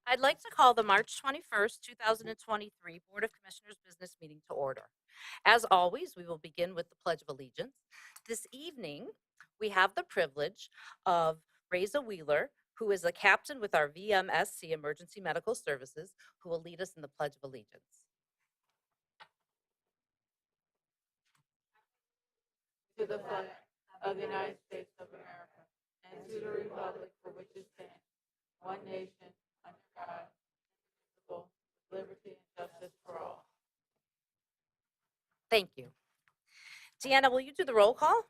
I'd like to call the March 21st, 2023 Board of Commissioners Business Meeting to order. As always, we will begin with the Pledge of Allegiance. This evening, we have the privilege of Reza Wheeler, who is a captain with our VMSC Emergency Medical Services, who will lead us in the Pledge of Allegiance. To the flag of the United States of America and to the republic for which it stands, one nation, under God, indivisible, with liberty and justice for all. Thank you. Deanna, will you do the roll call?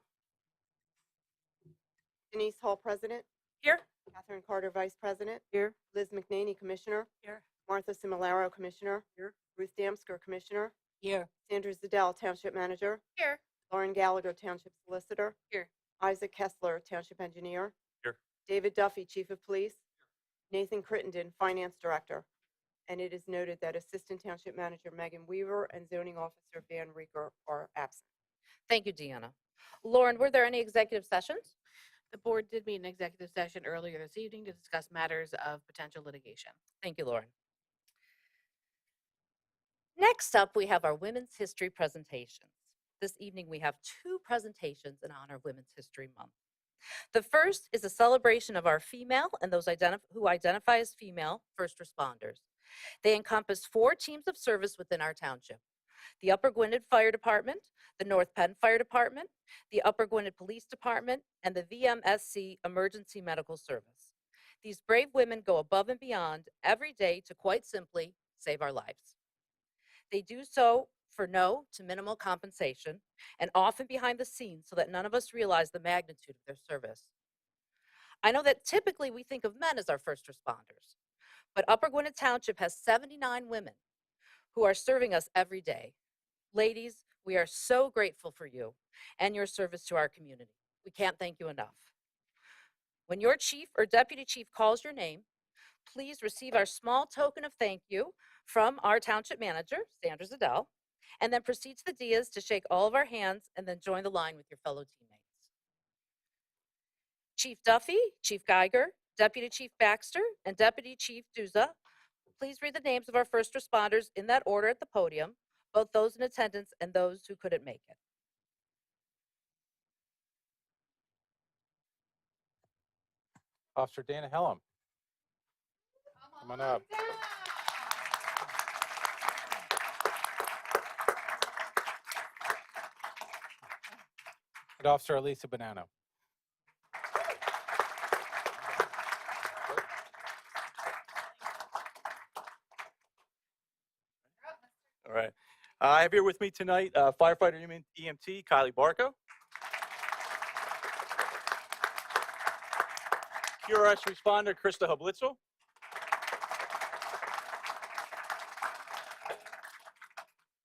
Denise Hall, President. Here. Catherine Carter, Vice President. Here. Liz McNaney, Commissioner. Here. Martha Similaro, Commissioner. Here. Ruth Damsker, Commissioner. Here. Sandra Zadell, Township Manager. Here. Lauren Gallagher, Township Solicitor. Here. Isaac Kessler, Township Engineer. Here. David Duffy, Chief of Police. Nathan Crittenden, Finance Director. And it is noted that Assistant Township Manager Megan Weaver and Zoning Officer Van Rieker are absent. Thank you, Deanna. Lauren, were there any executive sessions? The board did meet an executive session earlier this evening to discuss matters of potential litigation. Thank you, Lauren. Next up, we have our Women's History presentations. This evening, we have two presentations in honor of Women's History Month. The first is a celebration of our female and those who identify as female first responders. They encompass 4 teams of service within our township: the Upper Gwynedd Fire Department, the North Penn Fire Department, the Upper Gwynedd Police Department, and the VMSC Emergency Medical Service. These brave women go above and beyond every day to, quite simply, save our lives. They do so for no to minimal compensation, and often behind the scenes so that none of us realize the magnitude of their service. I know that typically we think of men as our first responders, but Upper Gwynedd Township has 79 women who are serving us every day. Ladies, we are so grateful for you and your service to our community. We can't thank you enough. When your chief or deputy chief calls your name, please receive our small token of thank you from our township manager, Sandra Zadell, and then proceed to the dais to shake all of our hands and then join the line with your fellow teammates. Chief Duffy, Chief Geiger, Deputy Chief Baxter, and Deputy Chief Duza, please read the names of our first responders in that order at the podium, both those in attendance and those who couldn't make it. Officer Dana Hellam. Come on up. And Officer Elisa Bonanno. All right. I have here with me tonight firefighter EMT Kylie Barco, QRS responder Krista Hublitzel,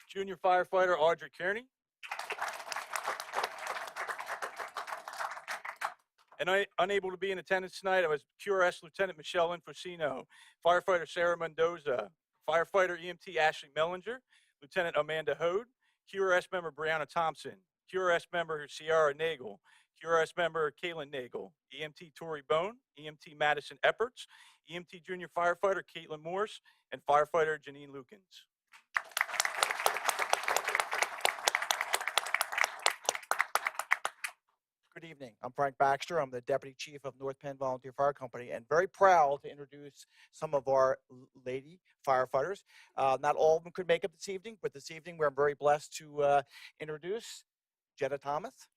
junior firefighter Audrey Kearney, and unable to be in attendance tonight, I was QRS Lieutenant Michelle Infosino, firefighter Sarah Mendoza, firefighter EMT Ashley Mellinger, Lieutenant Amanda Hode, QRS member Brianna Thompson, QRS member Sierra Nagel, QRS member Kaylin Nagel, EMT Tori Bone, EMT Madison Epperts, EMT junior firefighter Caitlin Morse, and firefighter Janine Lukens. Good evening. I'm Frank Baxter. I'm the Deputy Chief of North Penn Volunteer Fire Company, and very proud to introduce some of our lady firefighters. Not all of them could make it this evening, but this evening we're very blessed to introduce Jetta Thomas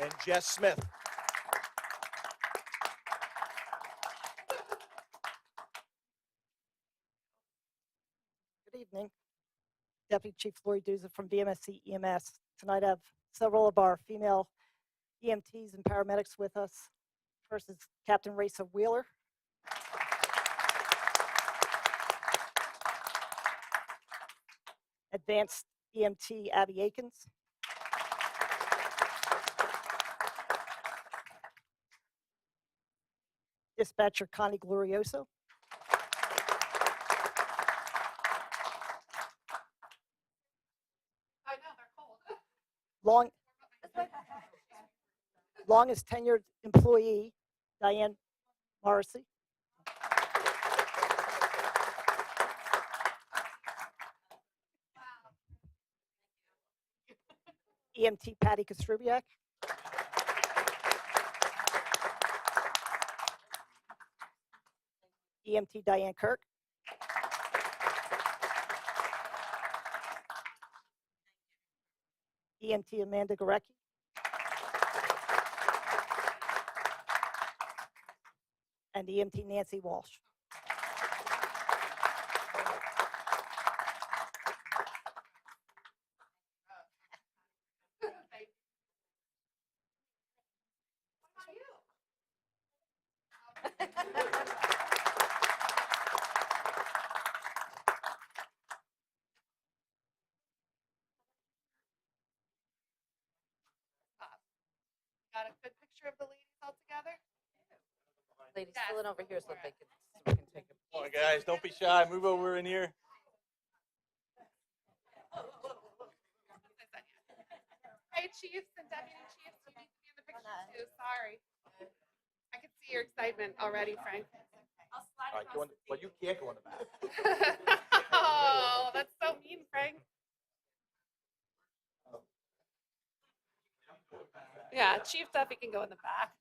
and Jess Smith. Good evening. Deputy Chief Lori Duza from VMSC EMS. Tonight I have several of our female EMTs and paramedics with us. First is Captain Reza Wheeler. Advanced EMT Abby Akins. Dispatcher Connie Glorioso. Longest tenured employee, Diane Morrissey. EMT Patty Kostrubiak. EMT Diane Kirk. EMT Amanda Gorecki. And EMT Nancy Walsh. Got a good picture of the ladies all together? Ladies, fill it over here so they can, take a Come on, guys, don't be shy. Move over in here. Hey, chiefs and deputy chiefs, you need to be in the picture too. Sorry. I can see your excitement already, Frank. All right, well, you can't go in the back. Oh, that's so mean, Frank. Yeah, Chief Duffy can go in the back.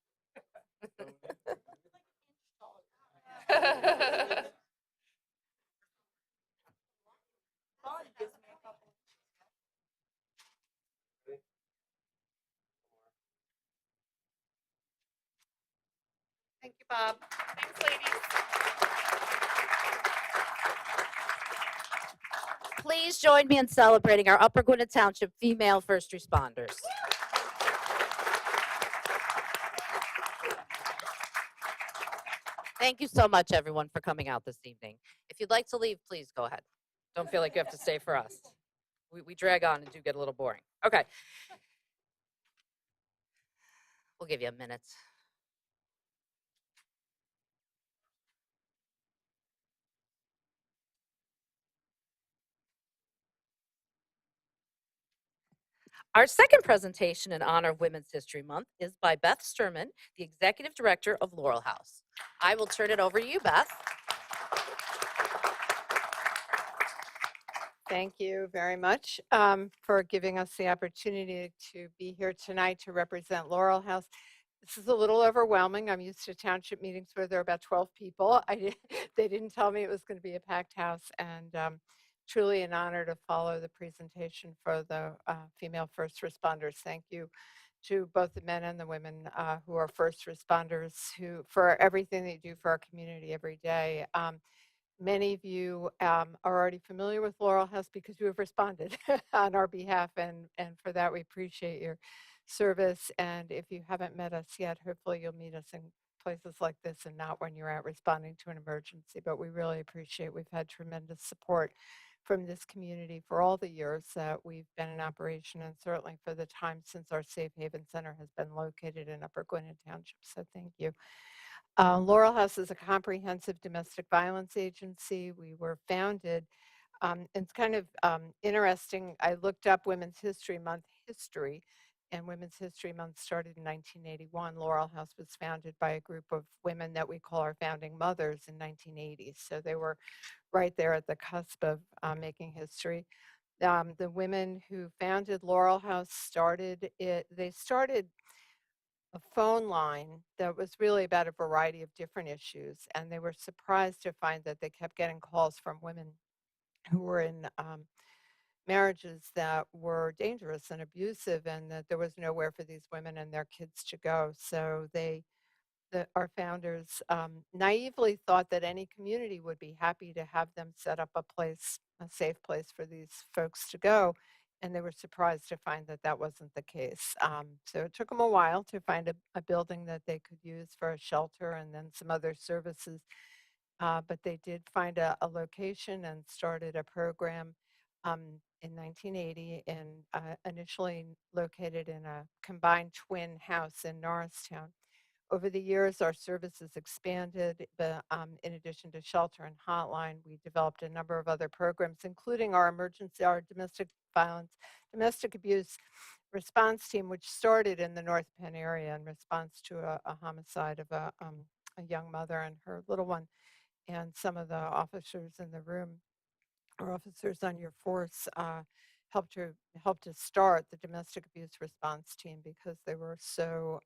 Thank you, Bob. Thanks, ladies. Please join me in celebrating our Upper Gwynedd Township female first responders. Thank you so much, everyone, for coming out this evening. If you'd like to leave, please go ahead. Don't feel like you have to stay for us. We drag on and do get a little boring. Okay. We'll give you a minute. Our second presentation in honor of Women's History Month is by Beth Sturman, the Executive Director of Laurel House. I will turn it over to you, Beth. Thank you very much for giving us the opportunity to be here tonight to represent Laurel House. This is a little overwhelming. I'm used to township meetings where there are about 12 people. They didn't tell me it was going to be a packed house, and truly an honor to follow the presentation for the female first responders. Thank you to both the men and the women who are first responders for everything they do for our community every day. Many of you are already familiar with Laurel House because you have responded on our behalf, and for that we appreciate your service. And if you haven't met us yet, hopefully you'll meet us in places like this and not when you're out responding to an emergency. But we really appreciate, we've had tremendous support from this community for all the years that we've been in operation, and certainly for the time since our Safe Haven Center has been located in Upper Gwynedd Township. So thank you. Laurel House is a comprehensive domestic violence agency. We were founded, it's kind of interesting. I looked up Women's History Month history, and Women's History Month started in 1981. Laurel House was founded by a group of women that we call our founding mothers in 1980. So they were right there at the cusp of making history. The women who founded Laurel House started a phone line that was really about a variety of different issues, and they were surprised to find that they kept getting calls from women who were in marriages that were dangerous and abusive, and that there was nowhere for these women and their kids to go. So our founders naively thought that any community would be happy to have them set up a safe place for these folks to go. And they were surprised to find that that wasn't the case. So it took them a while to find a building that they could use for a shelter and then some other services. But they did find a location and started a program in 1980, and initially located in a combined twin house in Norristown. Over the years, our services expanded. In addition to shelter and hotline, we developed a number of other programs, including our domestic violence, domestic abuse response team, which started in the North Penn area in response to a homicide of a a young mother and her little one, and some of the officers in the room or officers on your force helped to start the domestic abuse response team because they were so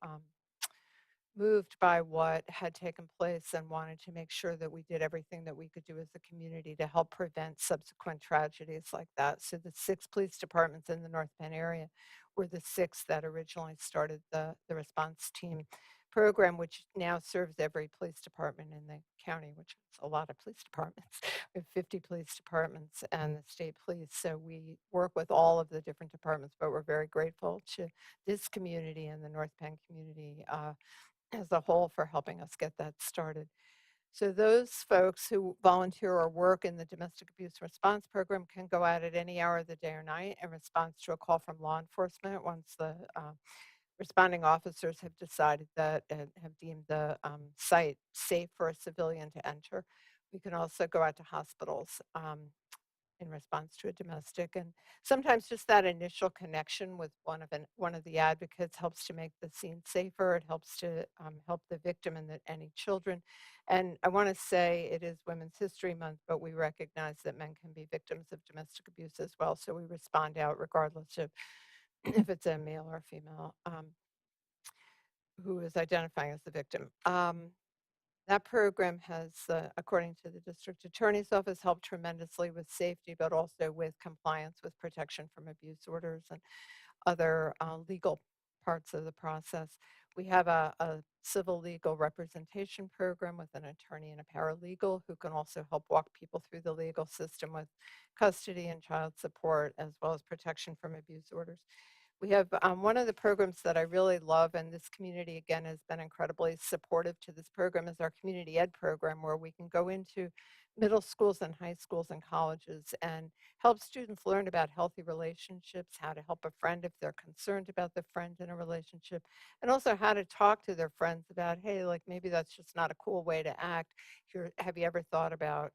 moved by what had taken place and wanted to make sure that we did everything that we could do as a community to help prevent subsequent tragedies like that. So the 6 police departments in the North Penn area were the 6 that originally started the response team program, which now serves every police department in the county, which is a lot of police departments. We have 50 police departments and the state police. So we work with all of the different departments, but we're very grateful to this community and the North Penn community as a whole for helping us get that started. So those folks who volunteer or work in the domestic abuse response program can go out at any hour of the day or night in response to a call from law enforcement once the responding officers have decided that and have deemed the site safe for a civilian to enter. We can also go out to hospitals in response to a domestic, and sometimes just that initial connection with one of the advocates helps to make the scene safer. It helps to help the victim and any children. And I want to say it is Women's History Month, but we recognize that men can be victims of domestic abuse as well. So we respond out regardless of if it's a male or female who is identifying as the victim. That program has, according to the district attorney's office, helped tremendously with safety, but also with compliance with protection from abuse orders and other legal parts of the process. We have a civil legal representation program with an attorney and a paralegal who can also help walk people through the legal system with custody and child support, as well as protection from abuse orders. We have one of the programs that I really love, and this community again has been incredibly supportive to this program, is our community ed program, where we can go into middle schools and high schools and colleges and help students learn about healthy relationships, how to help a friend if they're concerned about the friend in a relationship, and also how to talk to their friends about, hey, like maybe that's just not a cool way to act. Have you ever thought about,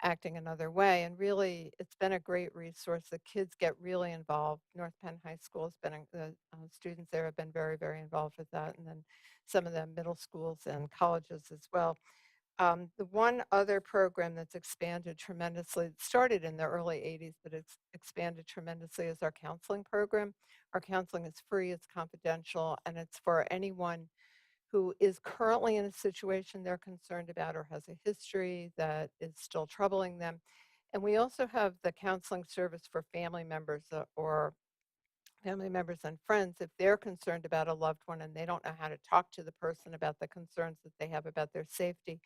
acting another way? And really, it's been a great resource. The kids get really involved. North Penn High School has been, the students there have been very, very involved with that. And then some of the middle schools and colleges as well. The one other program that's expanded tremendously, it started in the early 80s, but it's expanded tremendously, is our counseling program. Our counseling is free, it's confidential, and it's for anyone who is currently in a situation they're concerned about or has a history that is still troubling them. And we also have the counseling service for family members or family members and friends if they're concerned about a loved one and they don't know how to talk to the person about the concerns that they have about their safety.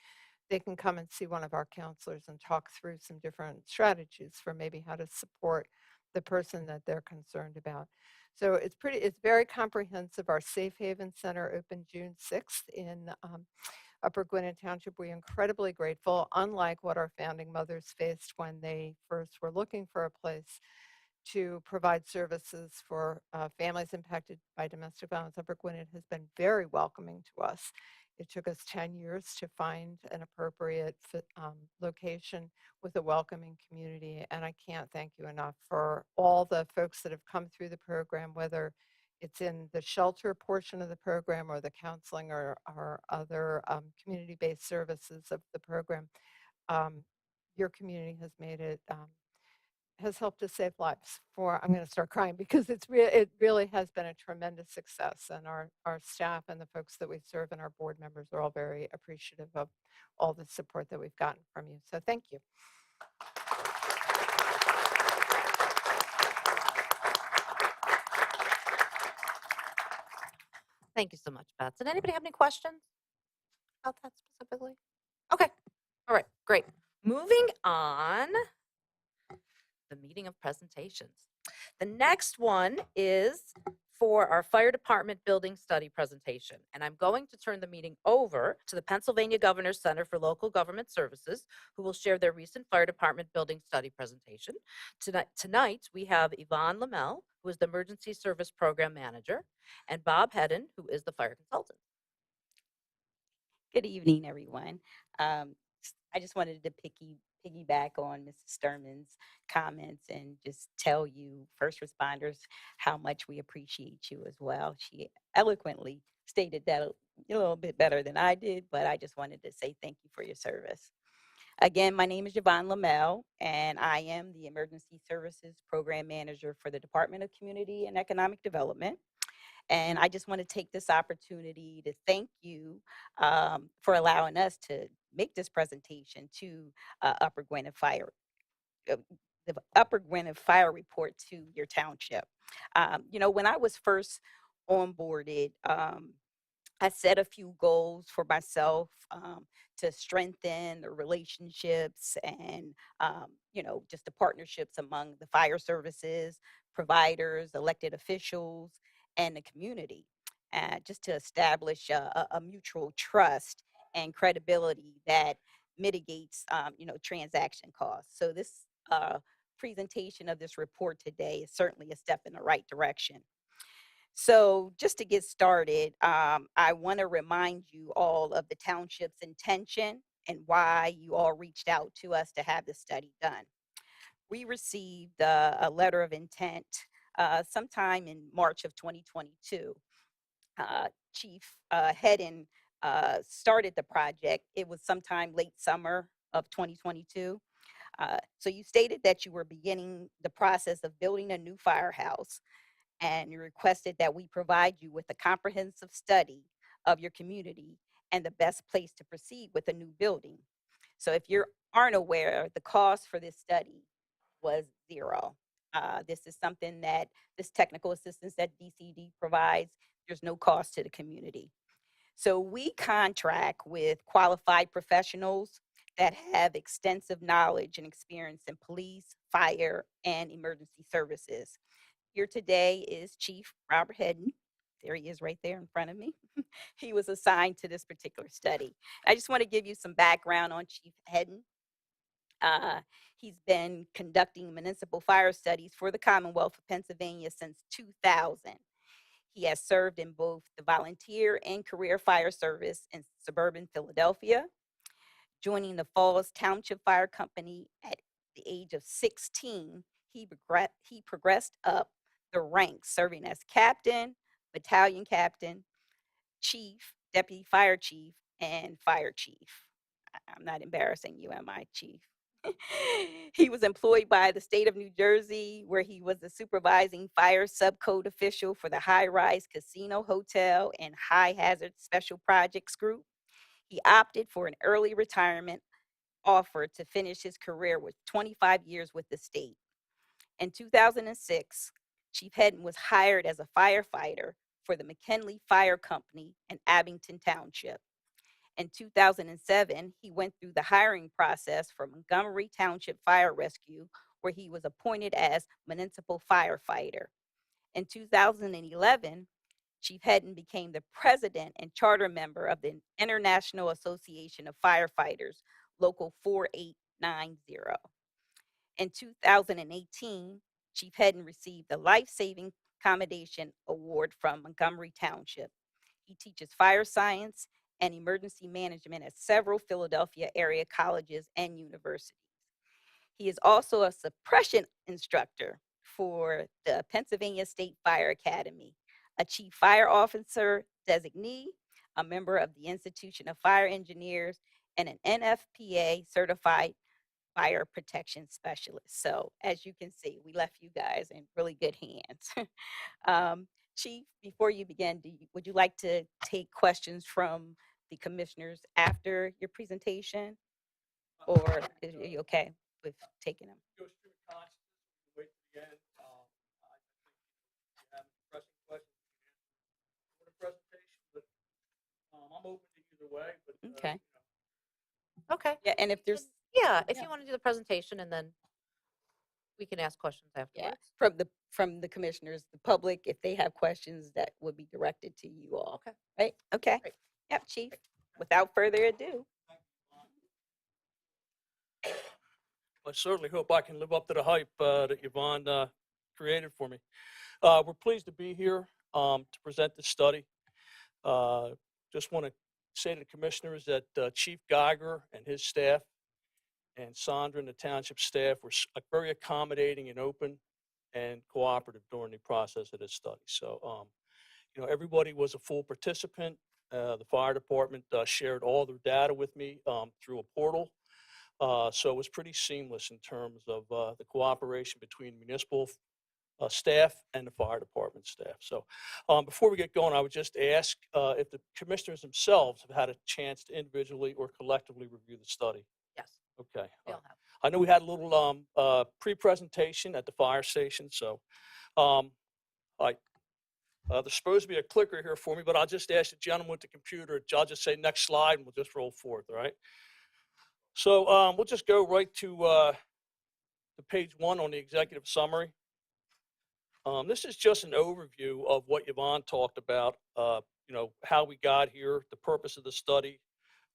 They can come and see one of our counselors and talk through some different strategies for maybe how to support the person that they're concerned about. So it's very comprehensive. Our Safe Haven Center opened June 6th in Upper Gwynedd Township. We're incredibly grateful, unlike what our founding mothers faced when they first were looking for a place to provide services for families impacted by domestic violence. Upper Gwynedd has been very welcoming to us. It took us 10 years to find an appropriate location with a welcoming community, and I can't thank you enough for all the folks that have come through the program, whether it's in the shelter portion of the program or the counseling or other community-based services of the program. Your community has made it has helped us save lives. I'm going to start crying because it really has been a tremendous success, and our staff and the folks that we serve and our board members are all very appreciative of all the support that we've gotten from you. So thank you. Thank you so much, Beth. Did anybody have any questions about that specifically? Okay. All right, great. Moving on, the meeting of presentations. The next one is for our fire department building study presentation. And I'm going to turn the meeting over to the Pennsylvania Governor's Center for Local Government Services, who will share their recent fire department building study presentation. Tonight we have Yvonne Lamel, who is the Emergency Service Program Manager, and Bob Hedden, who is the fire consultant. Good evening, everyone. I just wanted to piggyback on Mrs. Sturman's comments and just tell you, first responders, how much we appreciate you as well. She eloquently stated that a little bit better than I did, but I just wanted to say thank you for your service. Again, my name is Yvonne Lamel, and I am the Emergency Services Program Manager for the Department of Community and Economic Development. And I just want to take this opportunity to thank you for allowing us to make this presentation to Upper Gwynedd Fire, uh, the Upper Gwynedd Fire Report to your township. When I was first onboarded, I set a few goals for myself to strengthen the relationships and, just the partnerships among the fire services, providers, elected officials, and the community, just to establish a mutual trust and credibility that mitigates, transaction costs. So this presentation of this report today is certainly a step in the right direction. So, just to get started, I want to remind you all of the township's intention and why you all reached out to us to have this study done. We received a letter of intent sometime in March of 2022. Chief Hedden started the project. It was sometime late summer of 2022. So, you stated that you were beginning the process of building a new firehouse, and you requested that we provide you with a comprehensive study of your community and the best place to proceed with a new building. So if you aren't aware, the cost for this study was zero. This is something that this technical assistance that DCD provides, there's no cost to the community. So we contract with qualified professionals that have extensive knowledge and experience in police, fire, and emergency services. Here today is Chief Robert Hedden. There he is right there in front of me. He was assigned to this particular study. I just want to give you some background on Chief Hedden. He's been conducting municipal fire studies for the Commonwealth of Pennsylvania since 2000. He has served in both the volunteer and career fire service in suburban Philadelphia, joining the Falls Township Fire Company at the age of 16. He progressed up the ranks, serving as captain, battalion captain, chief, deputy fire chief, and fire chief. I'm not embarrassing you, am I, chief? He was employed by the state of New Jersey, where he was the supervising fire subcode official for the High Rise Casino Hotel and High Hazard Special Projects Group. He opted for an early retirement offer to finish his career with 25 years with the state. In 2006, Chief Hedden was hired as a firefighter for the McKinley Fire Company in Abington Township. In 2007, he went through the hiring process for Montgomery Township Fire Rescue, where he was appointed as municipal firefighter. In 2011, Chief Hedden became the president and charter member of the International Association of Firefighters, Local 4890. In 2018, Chief Hedden received the Life-Saving Accommodation Award from Montgomery Township. He teaches fire science and emergency management at several Philadelphia area colleges and universities. He is also a suppression instructor for the Pennsylvania State Fire Academy, a chief fire officer designee, a member of the Institution of Fire Engineers, and an NFPA certified fire protection specialist. So as you can see, we left you guys in really good hands. Chief, before you begin, would you like to take questions from the commissioners after your presentation? Or are you okay with taking them? Go through consciousness, wait to the end. I think if you have pressing questions, you can answer for the presentation, but I'm open to either way. But Okay. Okay. Yeah, and if there's Yeah, if Yeah. you want to do the presentation and then we can ask questions afterwards. from the commissioners, the public, if they have questions, that would be directed to you all. Okay. Right? Okay. Great. Yep, Chief. Without further ado. I certainly hope I can live up to the hype that Yvonne created for me. We're pleased to be here to present this study. Just want to say to the commissioners that Chief Geiger and his staff and Sandra and the township staff were very accommodating and open and cooperative during the process of this study. So, everybody was a full participant. The fire department shared all their data with me through a portal. So it was pretty seamless in terms of the cooperation between municipal staff and the fire department staff. So before we get going, I would just ask if the commissioners themselves have had a chance to individually or collectively review the study. Yes, Okay. we all have. I know we had a little pre-presentation at the fire station, so there's supposed to be a clicker here for me, but I'll just ask the gentleman with the computer. I'll just say next slide, and we'll just roll forth. All right. So we'll just go right to page 1 on the executive summary. This is just an overview of what Yvonne talked about. How we got here, the purpose of the study,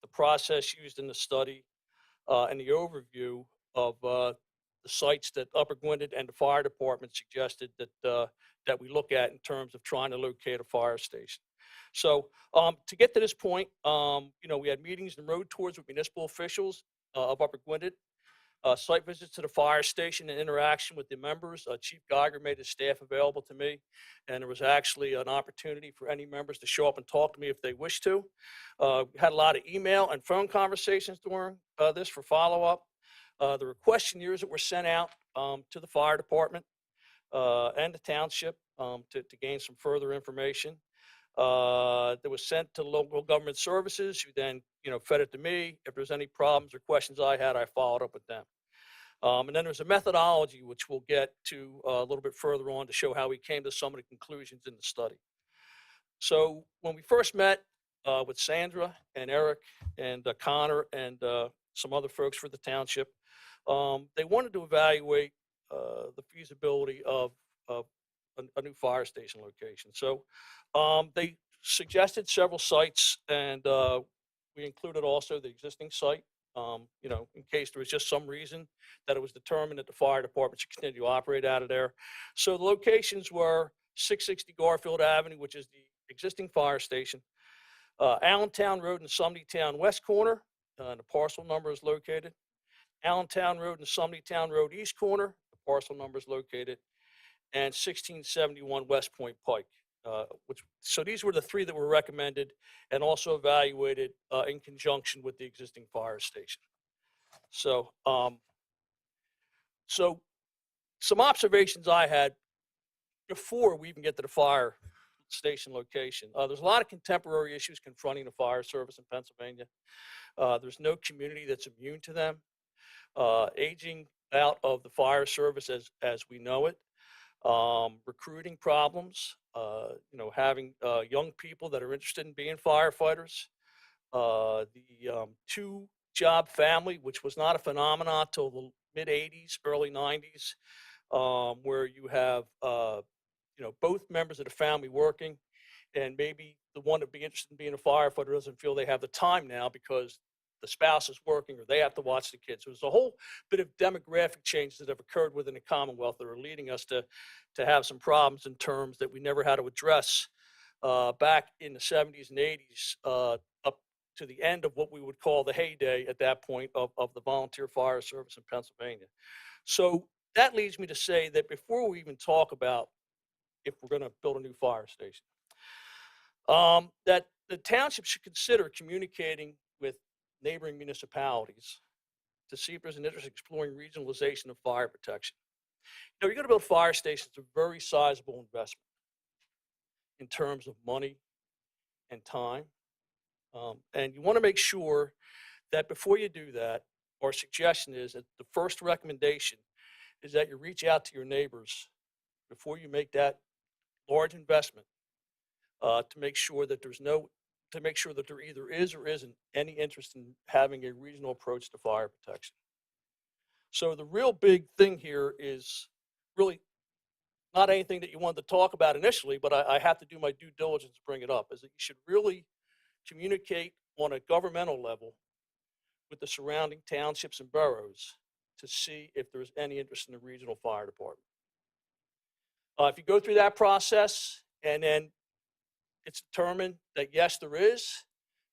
the process used in the study, and the overview of the sites that Upper Gwynedd and the fire department suggested that we look at in terms of trying to locate a fire station. So to get to this point, we had meetings and road tours with municipal officials of Upper Gwynedd, site visits to the fire station and interaction with the members. Chief Geiger made his staff available to me, and there was actually an opportunity for any members to show up and talk to me if they wish to. We had a lot of email and phone conversations during this for follow-up. There were questionnaires that were sent out to the fire department and the township to gain some further information. That was sent to local government services, who then, fed it to me. If there's any problems or questions I had, I followed up with them. And then there's a methodology, which we'll get to a little bit further on to show how we came to some of the conclusions in the study. So when we first met with Sandra and Eric and Connor and some other folks for the township, they wanted to evaluate the feasibility of a new fire station location. So they suggested several sites, and we included also the existing site, in case there was just some reason that it was determined that the fire department should continue to operate out of there. So the locations were 660 Garfield Avenue, which is the existing fire station, Allentown Road and Sumneytown West corner, and the parcel number is located. Allentown Road and Sumneytown Road East corner, the parcel number is located, and 1671 West Point Pike. So these were the 3 that were recommended and also evaluated in conjunction with the existing fire station. So, some observations I had before we even get to the fire station location. There's a lot of contemporary issues confronting the fire service in Pennsylvania. There's no community that's immune to them. Aging out of the fire service as we know it. Recruiting problems, having young people that are interested in being firefighters, the 2-job family, which was not a phenomenon till the mid 80s, early 90s, where you have, both members of the family working, and maybe the one that would be interested in being a firefighter doesn't feel they have the time now because the spouse is working or they have to watch the kids. So there's a whole bit of demographic changes that have occurred within the Commonwealth that are leading us to have some problems in terms that we never had to address back in the 70s and 80s up to the end of what we would call the heyday at that point of the volunteer fire service in Pennsylvania. So that leads me to say that before we even talk about if we're going to build a new fire station, that the township should consider communicating with neighboring municipalities to see if there's an interest in exploring regionalization of fire protection. You're going to build fire stations. It's a very sizable investment in terms of money and time. And you want to make sure that before you do that, our suggestion is that the first recommendation is that you reach out to your neighbors before you make that large investment to make sure that there either is or isn't any interest in having a regional approach to fire protection. So the real big thing here is really not anything that you wanted to talk about initially, but I have to do my due diligence to bring it up, is that you should really communicate on a governmental level with the surrounding townships and boroughs to see if there's any interest in the regional fire department. If you go through that process and then it's determined that yes, there is,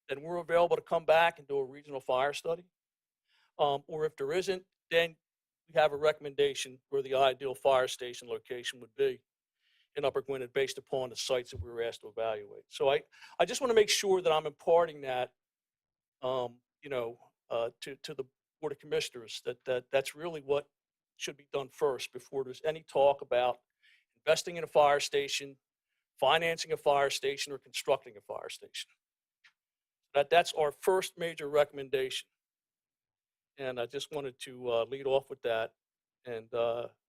then we're available to come back and do a regional fire study. or if there isn't, then we have a recommendation where the ideal fire station location would be in Upper Gwynedd based upon the sites that we were asked to evaluate. So I just want to make sure that I'm imparting that, to the Board of Commissioners, that's really what should be done first before there's any talk about investing in a fire station, financing a fire station, or constructing a fire station. That's our first major recommendation. And I just wanted to lead off with that. And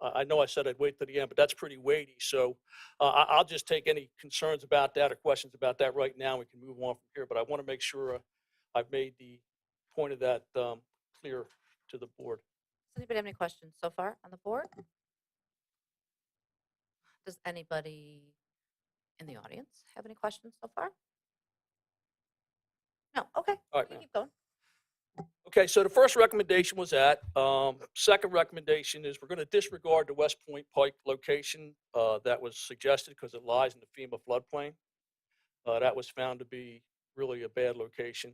I know I said I'd wait to the end, but that's pretty weighty. So I'll just take any concerns about that or questions about that right now. We can move on from here. But I want to make sure I've made the point of that clear to the board. Does anybody have any questions so far on the board? Does anybody in the audience have any questions so far? No, okay, All right, you can ma'am. keep going. Okay, so the first recommendation was that. Second recommendation is we're going to disregard the West Point Pike location that was suggested because it lies in the FEMA floodplain. That was found to be really a bad location,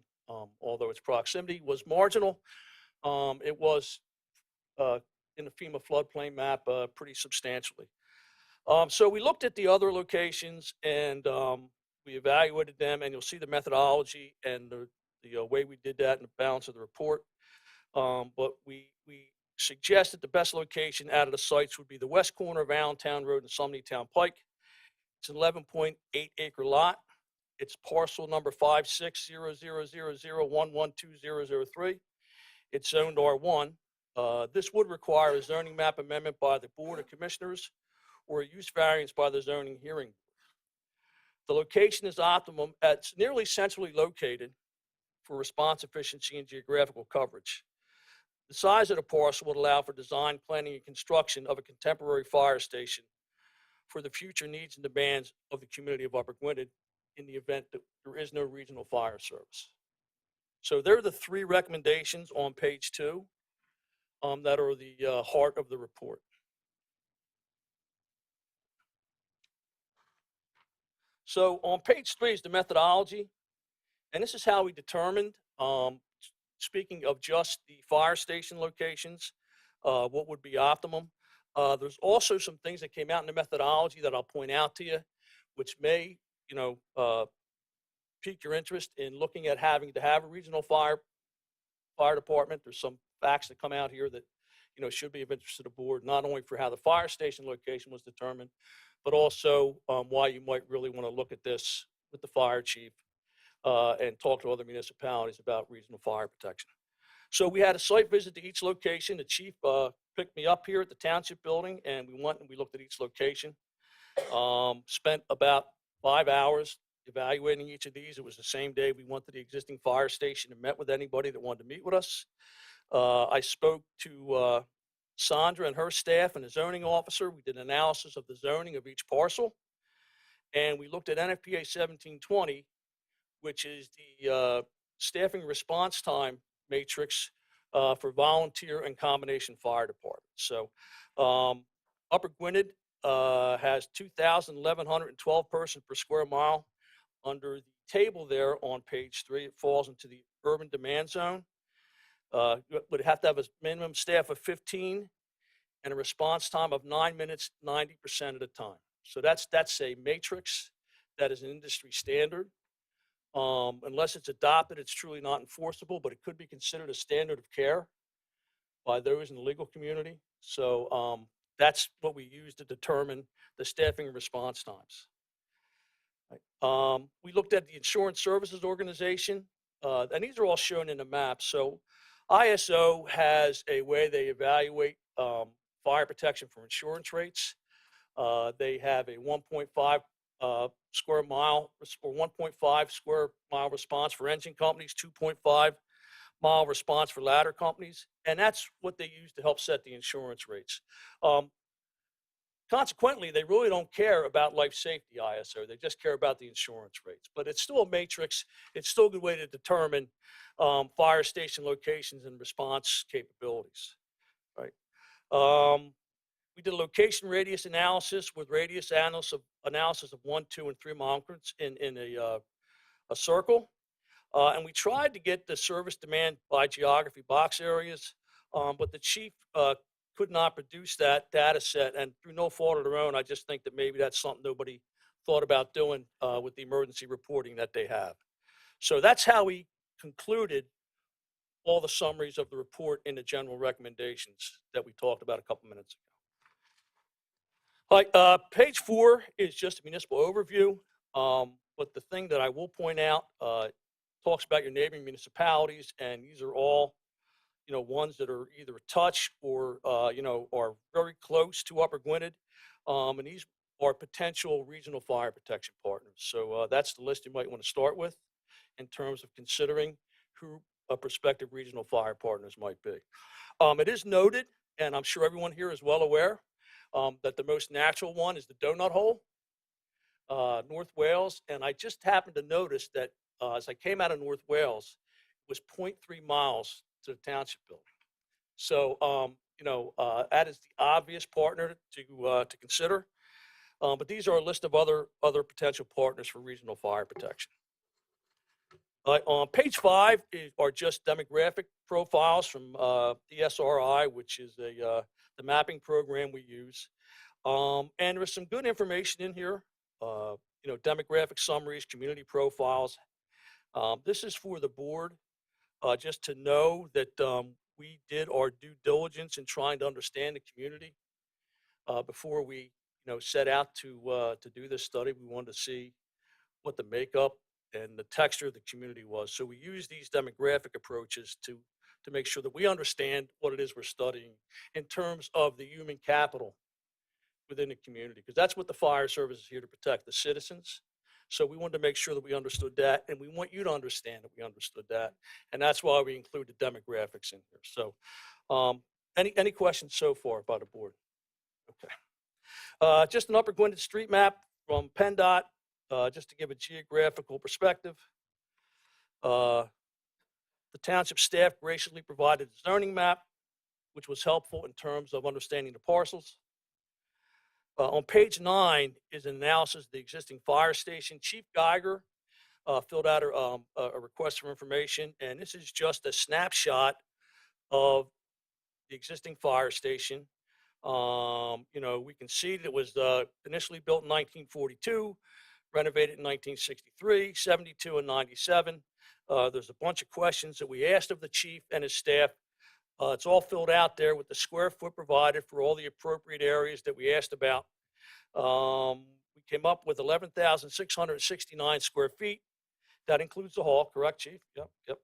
although its proximity was marginal. It was in the FEMA floodplain map pretty substantially. So we looked at the other locations and we evaluated them, and you'll see the methodology and the way we did that in the balance of the report. But we suggested the best location out of the sites would be the west corner of Allentown Road and Sumney Town Pike. It's an 11.8 acre lot. It's parcel number 560000112003. It's zoned R1. This would require a zoning map amendment by the Board of Commissioners or a use variance by the zoning hearing. The location is optimum. It's nearly centrally located for response efficiency and geographical coverage. The size of the parcel would allow for design, planning, and construction of a contemporary fire station for the future needs and demands of the community of Upper Gwynedd in the event that there is no regional fire service. So there are the three recommendations on page 2 that are the heart of the report. So on page 3 is the methodology, and this is how we determined, speaking of just the fire station locations, what would be optimum. There's also some things that came out in the methodology that I'll point out to you, which may, pique your interest in looking at having to have a regional fire department. There's some facts that come out here that, should be of interest to the board, not only for how the fire station location was determined, but also why you might really want to look at this with the fire chief and talk to other municipalities about regional fire protection. So we had a site visit to each location. The chief picked me up here at the township building, and we went and we looked at each location. Spent about 5 hours evaluating each of these. It was the same day we went to the existing fire station and met with anybody that wanted to meet with us. I spoke to Sandra and her staff and the zoning officer. We did an analysis of the zoning of each parcel, and we looked at NFPA 1720, which is the staffing response time matrix for volunteer and combination fire departments. So Upper Gwynedd has 2,112 persons per square mile. Under the table there on page 3, it falls into the urban demand zone. Would have to have a minimum staff of 15 and a response time of 9 minutes 90% of the time. So that's a matrix that is an industry standard. Unless it's adopted, it's truly not enforceable, but it could be considered a standard of care by those in the legal community. So that's what we use to determine the staffing and response times. We looked at the Insurance Services Organization, and these are all shown in the map. So ISO has a way they evaluate fire protection for insurance rates. They have a 1.5 square mile or 1.5 square mile response for engine companies, 2.5 mile response for ladder companies, and that's what they use to help set the insurance rates. Consequently, they really don't care about life safety ISO. They just care about the insurance rates. But it's still a matrix. It's still a good way to determine fire station locations and response capabilities, right? We did a location radius analysis with radius analysis of 1, 2, and 3 mile increments in a circle. And we tried to get the service demand by geography box areas, but the chief could not produce that data set. And through no fault of their own, I just think that maybe that's something nobody thought about doing with the emergency reporting that they have. So that's how we concluded all the summaries of the report in the general recommendations that we talked about a couple minutes ago. All right, page 4 is just a municipal overview. But the thing that I will point out talks about your neighboring municipalities, and these are all, ones that are either a touch or, are very close to Upper Gwynedd. And these are potential regional fire protection partners. So that's the list you might want to start with in terms of considering who prospective regional fire partners might be. It is noted, and I'm sure everyone here is well aware, that the most natural one is the donut hole, North Wales. And I just happened to notice that as I came out of North Wales, it was 0.3 miles to the township building. So, that is the obvious partner to consider. But these are a list of other potential partners for regional fire protection. On page 5 are just demographic profiles from DSRI, which is the mapping program we use. And there's some good information in here, demographic summaries, community profiles. This is for the board, just to know that we did our due diligence in trying to understand the community before we, set out to do this study. We wanted to see what the makeup and the texture of the community was. So we use these demographic approaches to make sure that we understand what it is we're studying in terms of the human capital within the community, because that's what the fire service is here to protect, the citizens. So we wanted to make sure that we understood that, and we want you to understand that we understood that, and that's why we include the demographics in here. So any questions so far by the board? Okay. Just an Upper Gwynedd street map from PennDOT, just to give a geographical perspective. The township staff graciously provided a zoning map, which was helpful in terms of understanding the parcels. On page 9 is an analysis of the existing fire station. Chief Geiger filled out a request for information, and this is just a snapshot of the existing fire station. We can see that it was initially built in 1942, renovated in 1963, 72, and 97. There's a bunch of questions that we asked of the chief and his staff. It's all filled out there with the square foot provided for all the appropriate areas that we asked about. We came up with 11,669 square feet. That includes the hall, correct, Chief? Yep.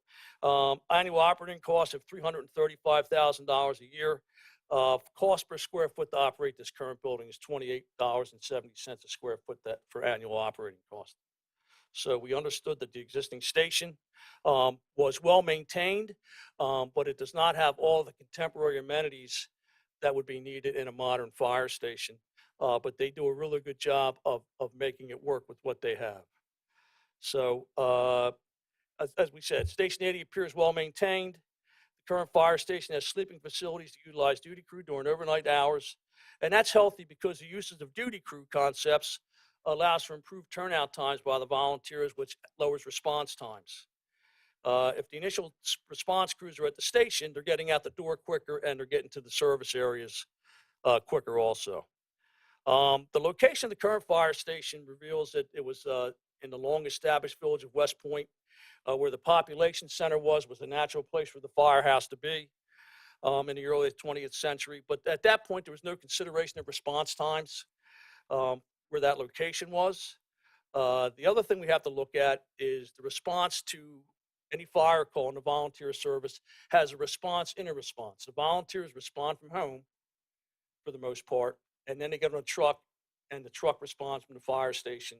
Annual operating cost of $335,000 a year. Cost per square foot to operate this current building is $28.70 a square foot for annual operating cost. So we understood that the existing station was well maintained, but it does not have all the contemporary amenities that would be needed in a modern fire station. But they do a really good job of making it work with what they have. So as we said, Station 80 appears well maintained. The current fire station has sleeping facilities to utilize duty crew during overnight hours. And that's healthy because the uses of duty crew concepts allows for improved turnout times by the volunteers, which lowers response times. If the initial response crews are at the station, they're getting out the door quicker and they're getting to the service areas quicker also. The location of the current fire station reveals that it was in the long-established village of West Point, where the population center was a natural place for the firehouse to be in the early 20th century. But at that point, there was no consideration of response times where that location was. The other thing we have to look at is the response to any fire call in the volunteer service has a response in a response. The volunteers respond from home for the most part, and then they get on a truck, and the truck responds from the fire station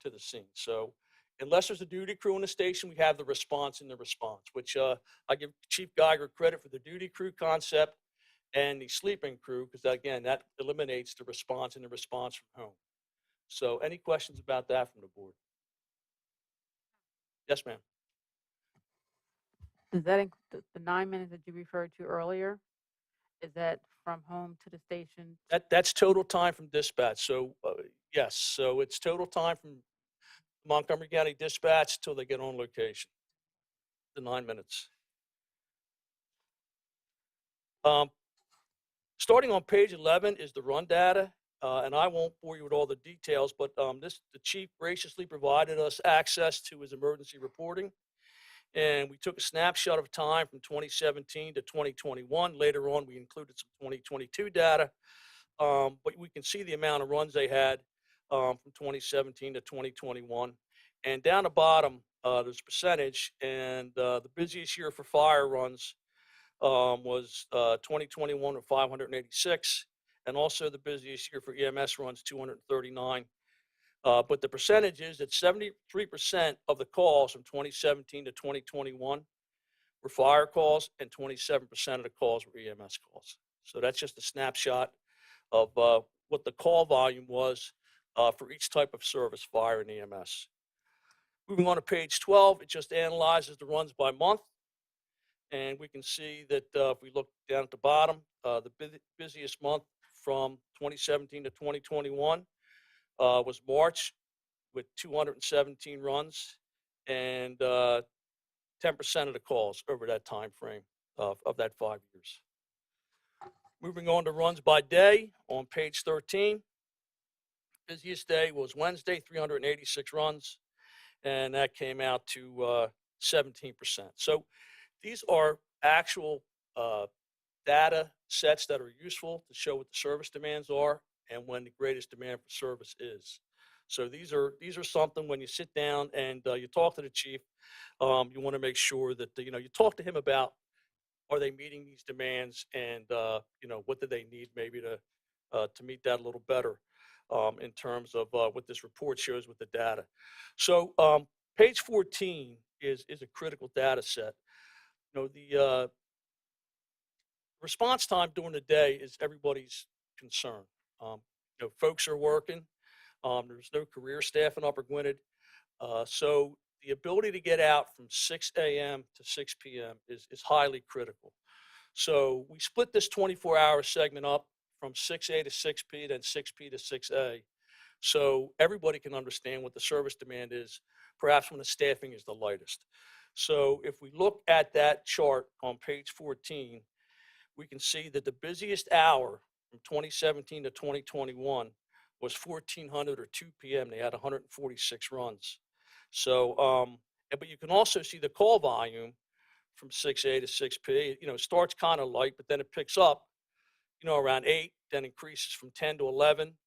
to the scene. So unless there's a duty crew in the station, we have the response in the response, which I give Chief Geiger credit for the duty crew concept and the sleeping crew, because again, that eliminates the response in the response from home. So any questions about that from the board? Yes, ma'am. Does that include the 9 minutes that you referred to earlier? Is that from home to the station? That's total time from dispatch. So yes, so it's total time from Montgomery County Dispatch till they get on location. the 9 minutes. Um, Starting on page 11 is the run data, and I won't bore you with all the details, but the chief graciously provided us access to his emergency reporting, and we took a snapshot of time from 2017 to 2021. Later on, we included some 2022 data, but we can see the amount of runs they had from 2017 to 2021. And down the bottom, there's percentage, and the busiest year for fire runs was 2021 with 586, and also the busiest year for EMS runs, 239. But the percentage is that 73% of the calls from 2017 to 2021 were fire calls, and 27% of the calls were EMS calls. So that's just a snapshot of what the call volume was for each type of service, fire and EMS. Moving on to page 12, it just analyzes the runs by month. And we can see that if we look down at the bottom, the busiest month from 2017 to 2021 was March with 217 runs and 10% of the calls over that time frame of that 5 years. Moving on to runs by day on page 13. Busiest day was Wednesday, 386 runs, and that came out to 17%. So these are actual data sets that are useful to show what the service demands are and when the greatest demand for service is. So these are something when you sit down and you talk to the chief, you want to make sure that you talk to him about, are they meeting these demands, and what do they need maybe to meet that a little better in terms of what this report shows with the data. So page 14 is a critical data set. The response time during the day is everybody's concern. Folks are working. There's no career staff in Upper Gwynedd. So the ability to get out from 6 a.m. to 6 p.m. is highly critical. So we split this 24-hour segment up from 6A to 6P, then 6P to 6A. So everybody can understand what the service demand is, perhaps when the staffing is the lightest. So if we look at that chart on page 14, we can see that the busiest hour from 2017 to 2021 was 1400 or 2 p.m. They had 146 runs. So, but you can also see the call volume from 6A to 6P. It starts kind of light, but then it picks up, around 8, then increases from 10 to 11.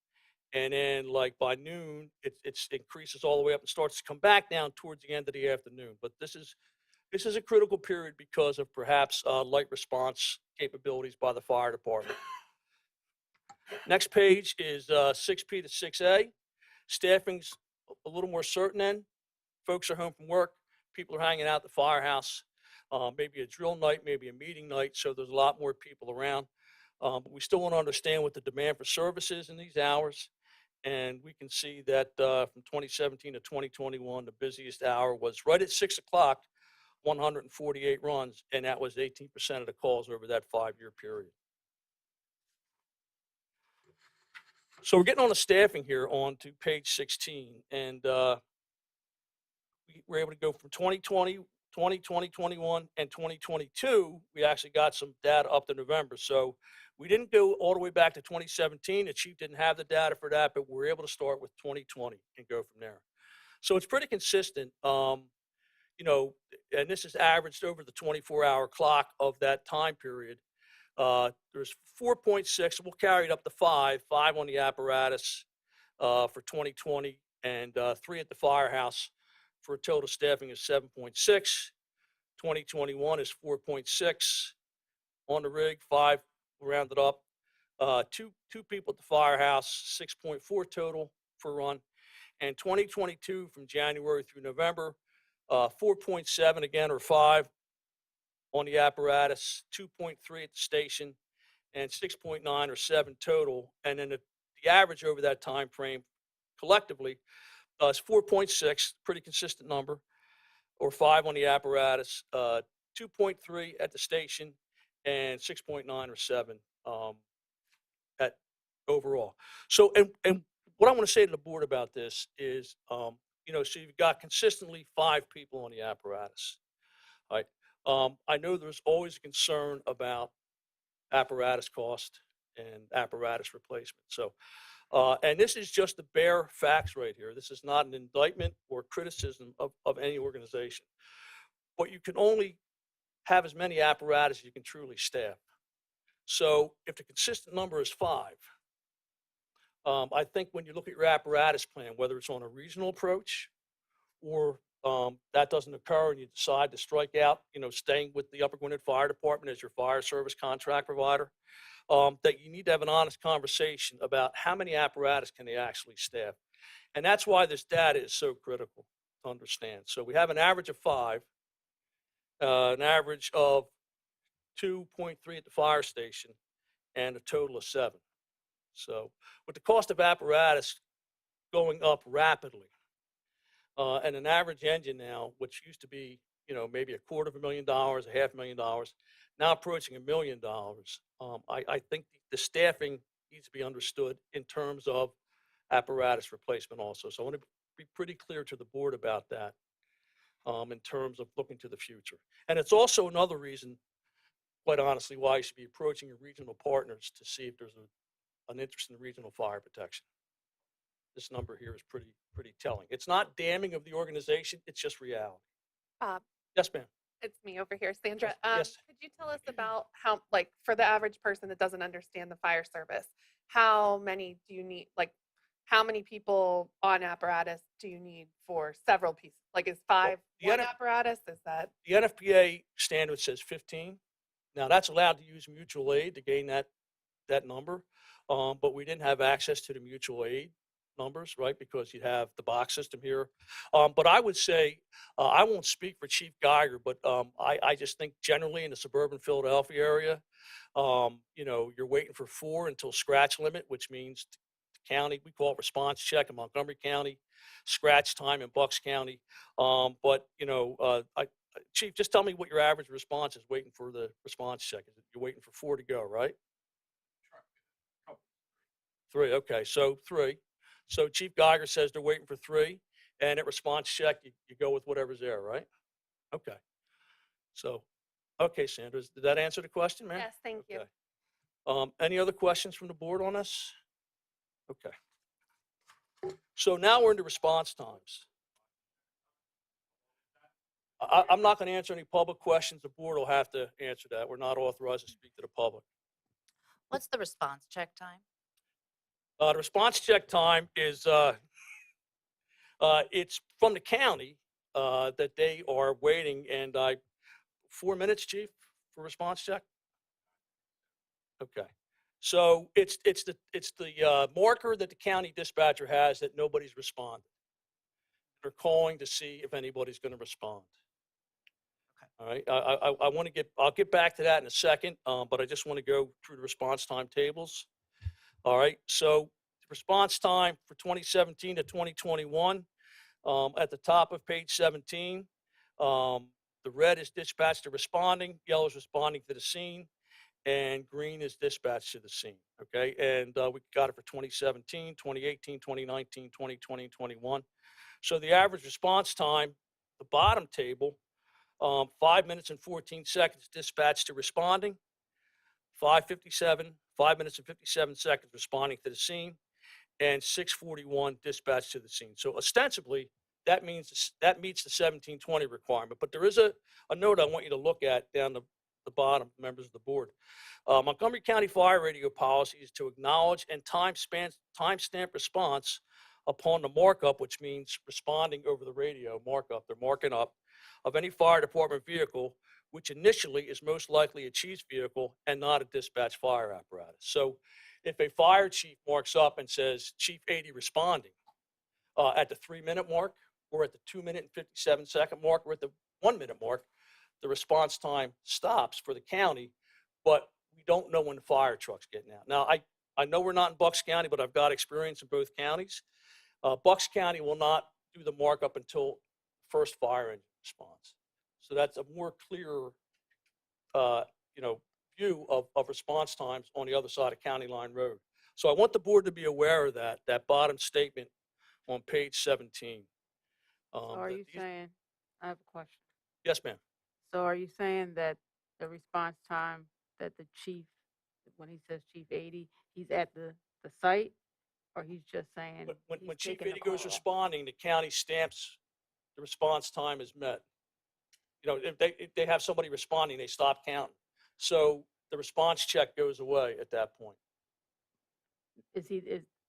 And then like by noon, it increases all the way up and starts to come back down towards the end of the afternoon. But this is a critical period because of perhaps light response capabilities by the fire department. Next page is 6P to 6A. Staffing's a little more certain then. Folks are home from work. People are hanging out at the firehouse. Maybe a drill night, maybe a meeting night, so there's a lot more people around. But we still want to understand what the demand for service is in these hours. And we can see that from 2017 to 2021, the busiest hour was right at 6 o'clock, 148 runs, and that was 18% of the calls over that 5-year period. So we're getting on the staffing here on to page 16, and we were able to go from 2020, 2021, and 2022. We actually got some data up to November. So we didn't go all the way back to 2017. The chief didn't have the data for that, but we were able to start with 2020 and go from there. So it's pretty consistent. And this is averaged over the 24-hour clock of that time period. There's 4.6, we'll carry it up to 5 on the apparatus for 2020, and 3 at the firehouse for a total staffing of 7.6. 2021 is 4.6 on the rig, 5 rounded up. Two people at the firehouse, 6.4 total for run. And 2022 from January through November, 4.7 again, or 5 on the apparatus, 2.3 at the station, and 6.9 or 7 total. And then the average over that time frame collectively is 4.6, pretty consistent number, or 5 on the apparatus, 2.3 at the station, and 6.9 or 7 at overall. So, and what I want to say to the board about this is, so you've got consistently 5 people on the apparatus. All right. I know there's always a concern about apparatus cost and apparatus replacement. So, and this is just the bare facts right here. This is not an indictment or criticism of any organization. But you can only have as many apparatus as you can truly staff. So if the consistent number is 5, I think when you look at your apparatus plan, whether it's on a regional approach or that doesn't occur and you decide to strike out, staying with the Upper Gwynedd Fire Department as your fire service contract provider, that you need to have an honest conversation about how many apparatus can they actually staff. And that's why this data is so critical to understand. So we have an average of 5, an average of 2.3 at the fire station, and a total of 7. So with the cost of apparatus going up rapidly, and an average engine now, which used to be, maybe $250,000, $500,000, now approaching $1 million, I think the staffing needs to be understood in terms of apparatus replacement also. So I want to be pretty clear to the board about that in terms of looking to the future. And it's also another reason, quite honestly, why you should be approaching your regional partners to see if there's an interest in regional fire protection. This number here is pretty telling. It's not damning of the organization, it's just reality. Bob, Yes, ma'am. it's me over here, Sandra. Yes. Could you tell us about how, like, for the average person that doesn't understand the fire service, how many do you need? Like, how many people on apparatus do you need for several pieces? Like, is 5 the one NF apparatus? Is that? The NFPA standard says 15. Now that's allowed to use mutual aid to gain that number, but we didn't have access to the mutual aid numbers, right? Because you have the box system here. But I would say, I won't speak for Chief Geiger, but I just think generally in the suburban Philadelphia area, you're waiting for 4 until scratch limit, which means the county, we call it response check in Montgomery County, scratch time in Bucks County. Chief, just tell me what your average response is waiting for the response check. You're waiting for 4 to go, right? 3, okay, so 3. So Chief Geiger says they're waiting for 3, and at response check, you go with whatever's there, right? Okay. So, okay, Sandra, did that answer the question, ma'am? Yes, thank you. Okay. Any other questions from the board on this? Okay. So now we're into response times. I'm not going to answer any public questions. The board will have to answer that. We're not authorized to speak to the public. What's the response check time? The response check time is, it's from the county that they are waiting, and 4 minutes, Chief, for response check? Okay. So it's the marker that the county dispatcher has that nobody's responded. They're calling to see if anybody's going to respond. All right. I'll get back to that in a second, but I just want to go through the response time tables. All right. So the response time for 2017 to 2021, at the top of page 17, the red is dispatched to responding, yellow is responding to the scene, and green is dispatched to the scene. Okay. And we got it for 2017, 2018, 2019, 2020, and 21. So the average response time, the bottom table, 5 minutes and 14 seconds dispatched to responding, 5:57, 5 minutes and 57 seconds responding to the scene, and 6:41 dispatched to the scene. So ostensibly, that means that meets the 1720 requirement. But there is a note I want you to look at down the bottom, members of the board. Montgomery County Fire Radio policy is to acknowledge and timestamp response upon the markup, which means responding over the radio markup. They're marking up of any fire department vehicle, which initially is most likely a chief's vehicle and not a dispatch fire apparatus. So if a fire chief marks up and says Chief 80 responding at the 3-minute mark, or at the 2-minute and 57-second mark, or at the 1-minute mark, the response time stops for the county, but we don't know when the fire truck's getting out. Now, I know we're not in Bucks County, but I've got experience in both counties. Bucks County will not do the markup until first fire engine response. So that's a more clear, view of response times on the other side of County Line Road. So I want the board to be aware of that bottom statement on page 17. So are you saying, I have a question. Yes, ma'am. So are you saying that the response time that the chief, when he says Chief 80, he's at the site? Or he's just saying he's When Chief taking the 80 goes call? responding, the county stamps the response time is met. You know, if they have somebody responding, they stop counting. So the response check goes away at that point.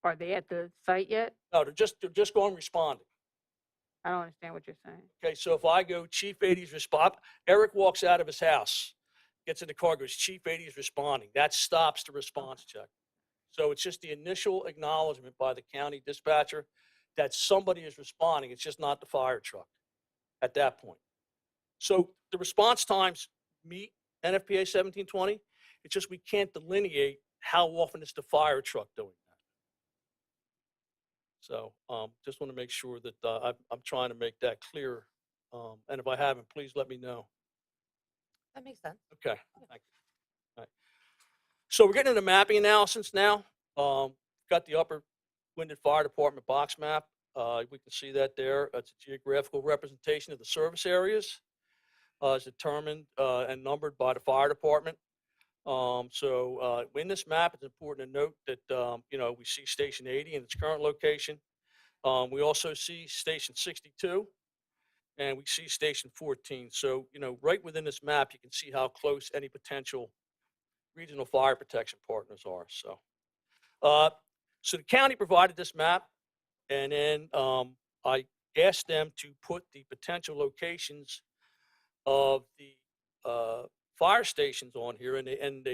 Are they at the site yet? No, they're just going responding. I don't understand what you're saying. Okay, so if I go Chief 80's respond, Eric walks out of his house, gets in the car, goes Chief 80's responding. That stops the response check. So it's just the initial acknowledgement by the county dispatcher that somebody is responding. It's just not the fire truck at that point. So the response times meet NFPA 1720. It's just we can't delineate how often it's the fire truck doing that. So just want to make sure that I'm trying to make that clear. And if I haven't, please let me know. That makes sense. Okay, thank you. All right. So we're getting into mapping analysis now. Got the upper Gwynedd Fire Department box map. We can see that there. It's a geographical representation of the service areas as determined and numbered by the fire department. In this map, it's important to note that we see Station 80 in its current location. We also see Station 62, and we see Station 14. So, right within this map, you can see how close any potential regional fire protection partners are. So the county provided this map, and then I asked them to put the potential locations of the fire stations on here, and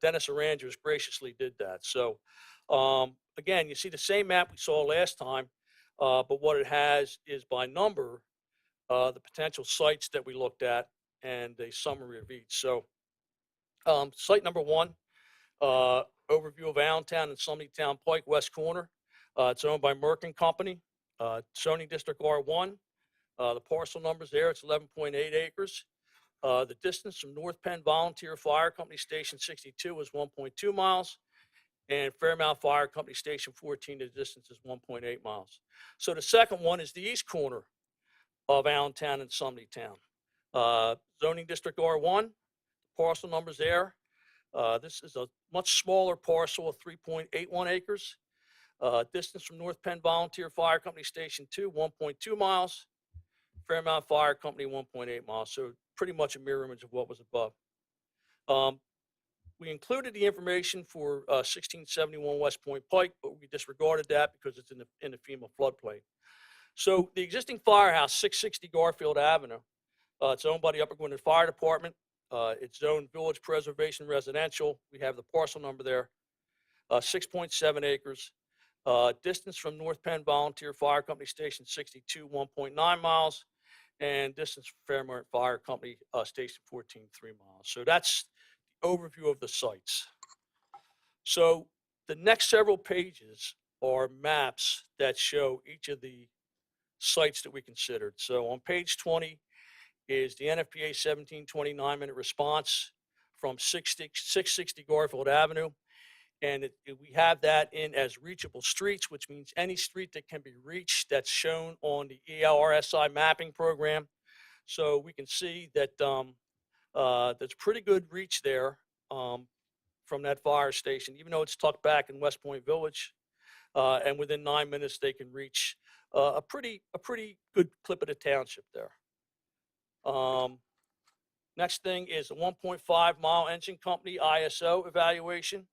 Dennis Arrangers graciously did that. So again, you see the same map we saw last time, but what it has is by number the potential sites that we looked at and a summary of each. So site number 1, overview of Allentown and Town Pike, west corner. It's owned by Merck and Company, zoning district R1. The parcel numbers there, it's 11.8 acres. The distance from North Penn Volunteer Fire Company Station 62 is 1.2 miles. And Fairmount Fire Company Station 14, the distance is 1.8 miles. So the second one is the east corner of Allentown and Town. Zoning district R1, parcel numbers there. This is a much smaller parcel of 3.81 acres. Distance from North Penn Volunteer Fire Company Station 2, 1.2 miles. Fairmount Fire Company, 1.8 miles. So pretty much a mirror image of what was above. We included the information for 1671 West Point Pike, but we disregarded that because it's in the FEMA floodplain. So the existing firehouse, 660 Garfield Avenue, it's owned by the Upper Gwynedd Fire Department. It's zoned Village Preservation Residential. We have the parcel number there, 6.7 acres. Distance from North Penn Volunteer Fire Company Station 62, 1.9 miles. And distance from Fairmount Fire Company Station 14, 3 miles. So that's the overview of the sites. So the next several pages are maps that show each of the sites that we considered. So on page 20 is the NFPA 1720 9-minute response from 660 Garfield Avenue. And we have that in as reachable streets, which means any street that can be reached that's shown on the ELRSI mapping program. So we can see that there's pretty good reach there from that fire station, even though it's tucked back in West Point Village. And within 9 minutes, they can reach a pretty good clip of the township there. Next thing is a 1.5 mile engine company ISO evaluation.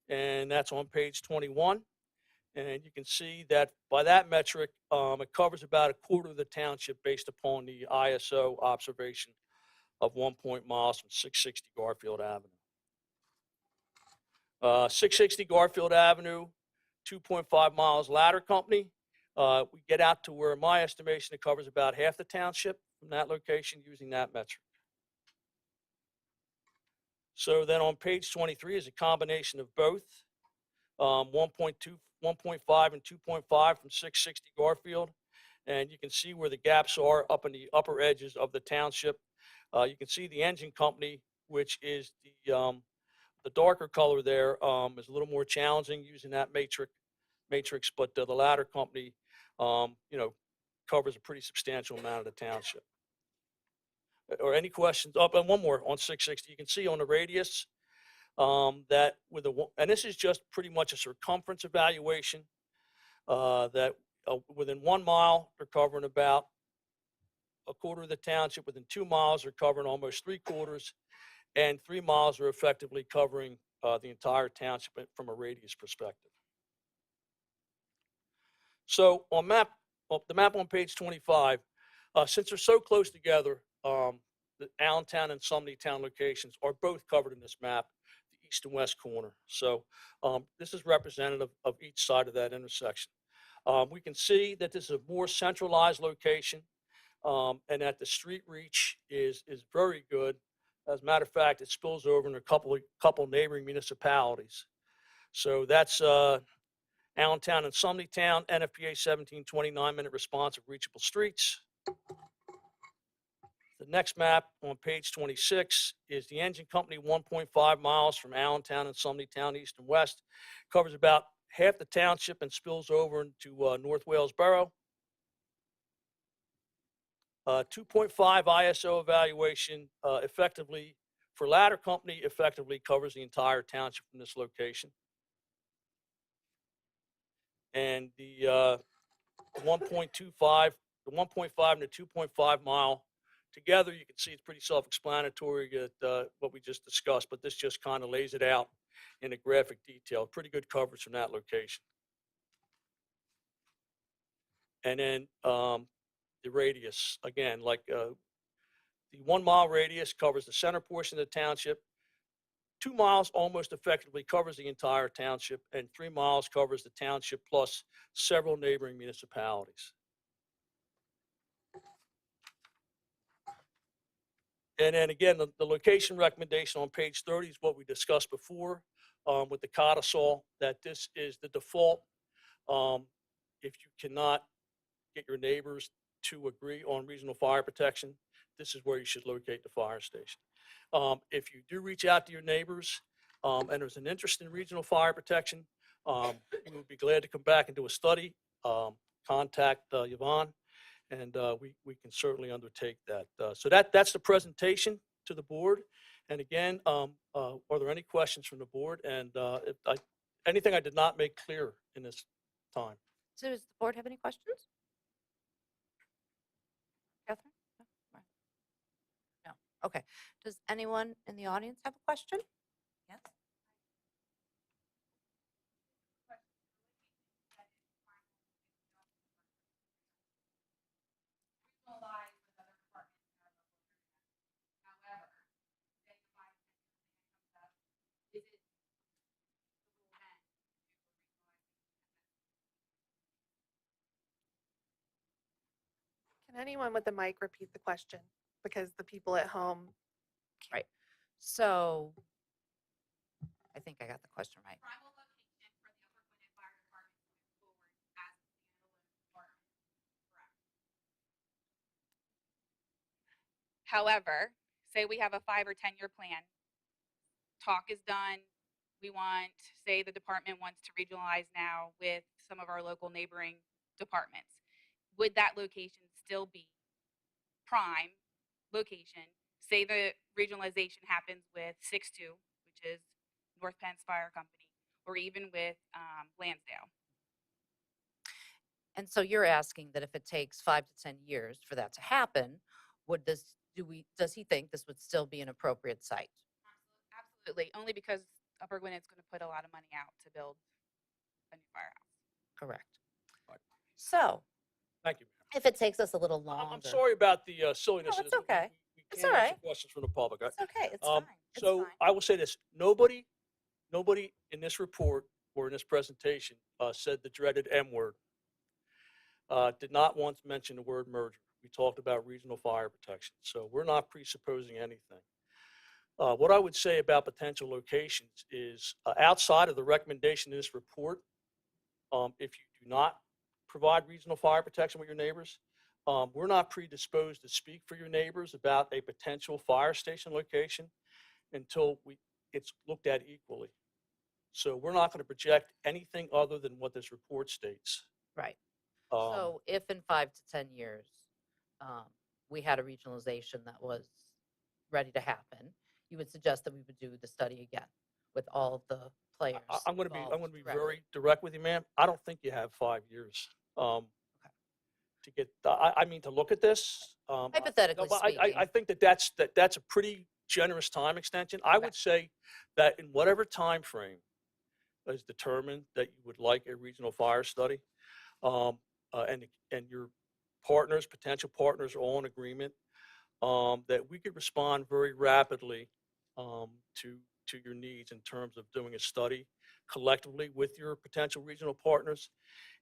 And that's on page 21. And you can see that by that metric, it covers about a quarter of the township based upon the ISO observation of 1 miles from 660 Garfield Avenue. 660 Garfield Avenue, 2.5 miles ladder company. We get out to where my estimation it covers about half the township from that location using that metric. So then on page 23 is a combination of both, 1.5 and 2.5 from 660 Garfield. And you can see where the gaps are up in the upper edges of the township. You can see the engine company, which is the darker color there, is a little more challenging using that matrix, but the ladder company, covers a pretty substantial amount of the township. or any questions? Up and one more on 660. You can see on the radius that with and this is just pretty much a circumference evaluation that within 1 mile, they're covering about a quarter of the township. Within 2 miles, they're covering almost 3/4, and 3 miles are effectively covering the entire township from a radius perspective. So on the map on page 25, since they're so close together, the Allentown and Sumneytown locations are both covered in this map, the east and west corner. So this is representative of each side of that intersection. We can see that this is a more centralized location, and that the street reach is very good. As a matter of fact, it spills over in a couple neighboring municipalities. So that's Allentown and Sumneytown, NFPA 1729-minute response of reachable streets. The next map on page 26 is the engine company 1.5 miles from Allentown and Sumneytown, east and west. Covers about half the township and spills over into North Wales Borough. 2.5 ISO evaluation effectively, for Ladder Company, effectively covers the entire township from this location. And the 1.25, the 1.5 and the 2.5 mile together, you can see it's pretty self-explanatory at what we just discussed, but this just kind of lays it out in a graphic detail. Pretty good coverage from that location. And then the radius, again, like the 1 mile radius covers the center portion of the township. 2 miles almost effectively covers the entire township, and 3 miles covers the township plus several neighboring municipalities. And then again, the location recommendation on page 30 is what we discussed before with the codicil, that this is the default. If you cannot get your neighbors to agree on regional fire protection, this is where you should locate the fire station. If you do reach out to your neighbors and there's an interest in regional fire protection, we would be glad to come back and do a study. Contact Yvonne, and we can certainly undertake that. So that's the presentation to the board. And again, are there any questions from the board? And if anything I did not make clear in this time? So does the board have any questions? Catherine? No? All right. No. Okay. Does anyone in the audience have a question? Yes. Can anyone with the mic repeat the question? Because the people at home. Right. So I think I got the question right. However, say we have a 5 or 10-year plan. Talk is done. We want, say the department wants to regionalize now with some of our local neighboring departments. Would that location still be prime location? Say the regionalization happens with 6-2, which is North Penn's Fire Company, or even with Lansdale. And so you're asking that if it takes 5 to 10 years for that to happen, does he think this would still be an appropriate site? Absolutely, only because Upper Gwynnett's going to put a lot of money out to build a new firehouse. Correct. Right. So Thank you. if it takes us a little longer. I'm sorry about the silliness. No, it's okay. We It's can't all answer right. questions from the public. It's okay. It's fine. It's So fine. I will say this: nobody in this report or in this presentation said the dreaded M word. Did not once mention the word merger. We talked about regional fire protection, so we're not presupposing anything. What I would say about potential locations is outside of the recommendation in this report, if you do not provide regional fire protection with your neighbors, we're not predisposed to speak for your neighbors about a potential fire station location until it's looked at equally. So we're not going to project anything other than what this report states. Right. So if in 5 to 10 years, we had a regionalization that was ready to happen, you would suggest that we would do the study again with all the players I'm going to be involved directly. very direct with you, ma'am. I don't think you have 5 years to get. I mean, to look at this. Hypothetically But speaking. I think that's a pretty generous time extension. I would say that in whatever time frame is determined that you would like a regional fire study, and your partners, potential partners, are all in agreement, that we could respond very rapidly to your needs in terms of doing a study collectively with your potential regional partners,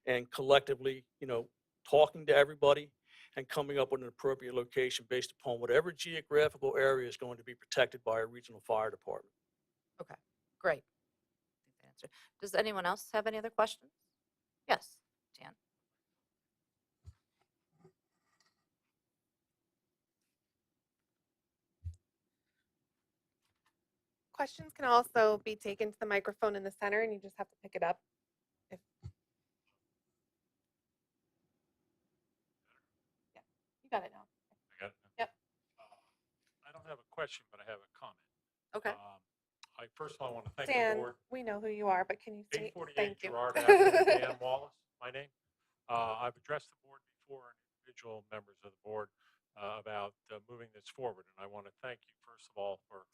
and collectively, talking to everybody and coming up with an appropriate location based upon whatever geographical area is going to be protected by a regional fire department. Okay, great. I think that answered. Does anyone else have any other questions? Yes, Dan. Questions can also be taken to the microphone in the center, and you just have to pick it up. If... Yeah, you got it now. I got it now. Yep. I don't have a question, but I have a comment. Okay. I first of all want to thank the Dan, board. we know who you are, but can you say 848 thank you? Gerard Avenue, Dan Wallace, my name. I've addressed the board before and individual members of the board about moving this forward, and I want to thank you first of all for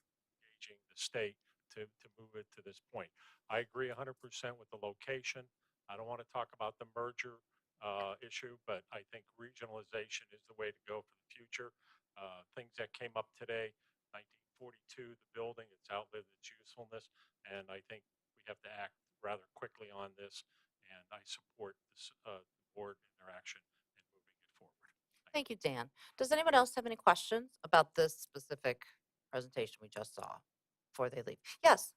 engaging the state to move it to this point. I agree 100% with the location. I don't want to talk about the merger issue, but I think regionalization is the way to go for the future. Things that came up today, 1942, the building, it's outlived its usefulness, and I think we have to act rather quickly on this, and I support this board in their action in moving it forward. Thank you, Dan. Does anyone else have any questions about this specific presentation we just saw before they leave? Yes.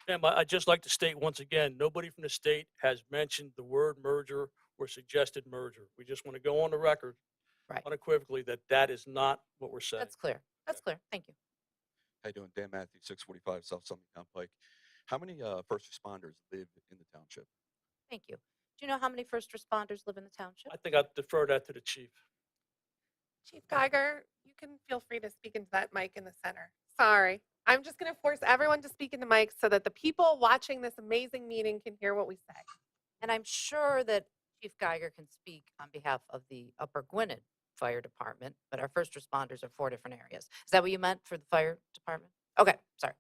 Ma'am, I'd just like to state once again, nobody from the state has mentioned the word merger or suggested merger. We just want to go on the record unequivocally that is not what we're saying. That's clear. That's clear. Thank you. How you doing? Dan Matthews, 645 South Summit Pike. How many first responders live in the township? Thank you. Do you know how many first responders live in the township? I think I'd defer that to the chief. Chief Geiger, you can feel free to speak into that mic in the center. Sorry. I'm just going to force everyone to speak in the mic so that the people watching this amazing meeting can hear what we say. And I'm sure that Chief Geiger can speak on behalf of the Upper Gwynedd Fire Department, but our first responders are 4 different areas. Is that what you meant for the fire department? Okay, sorry.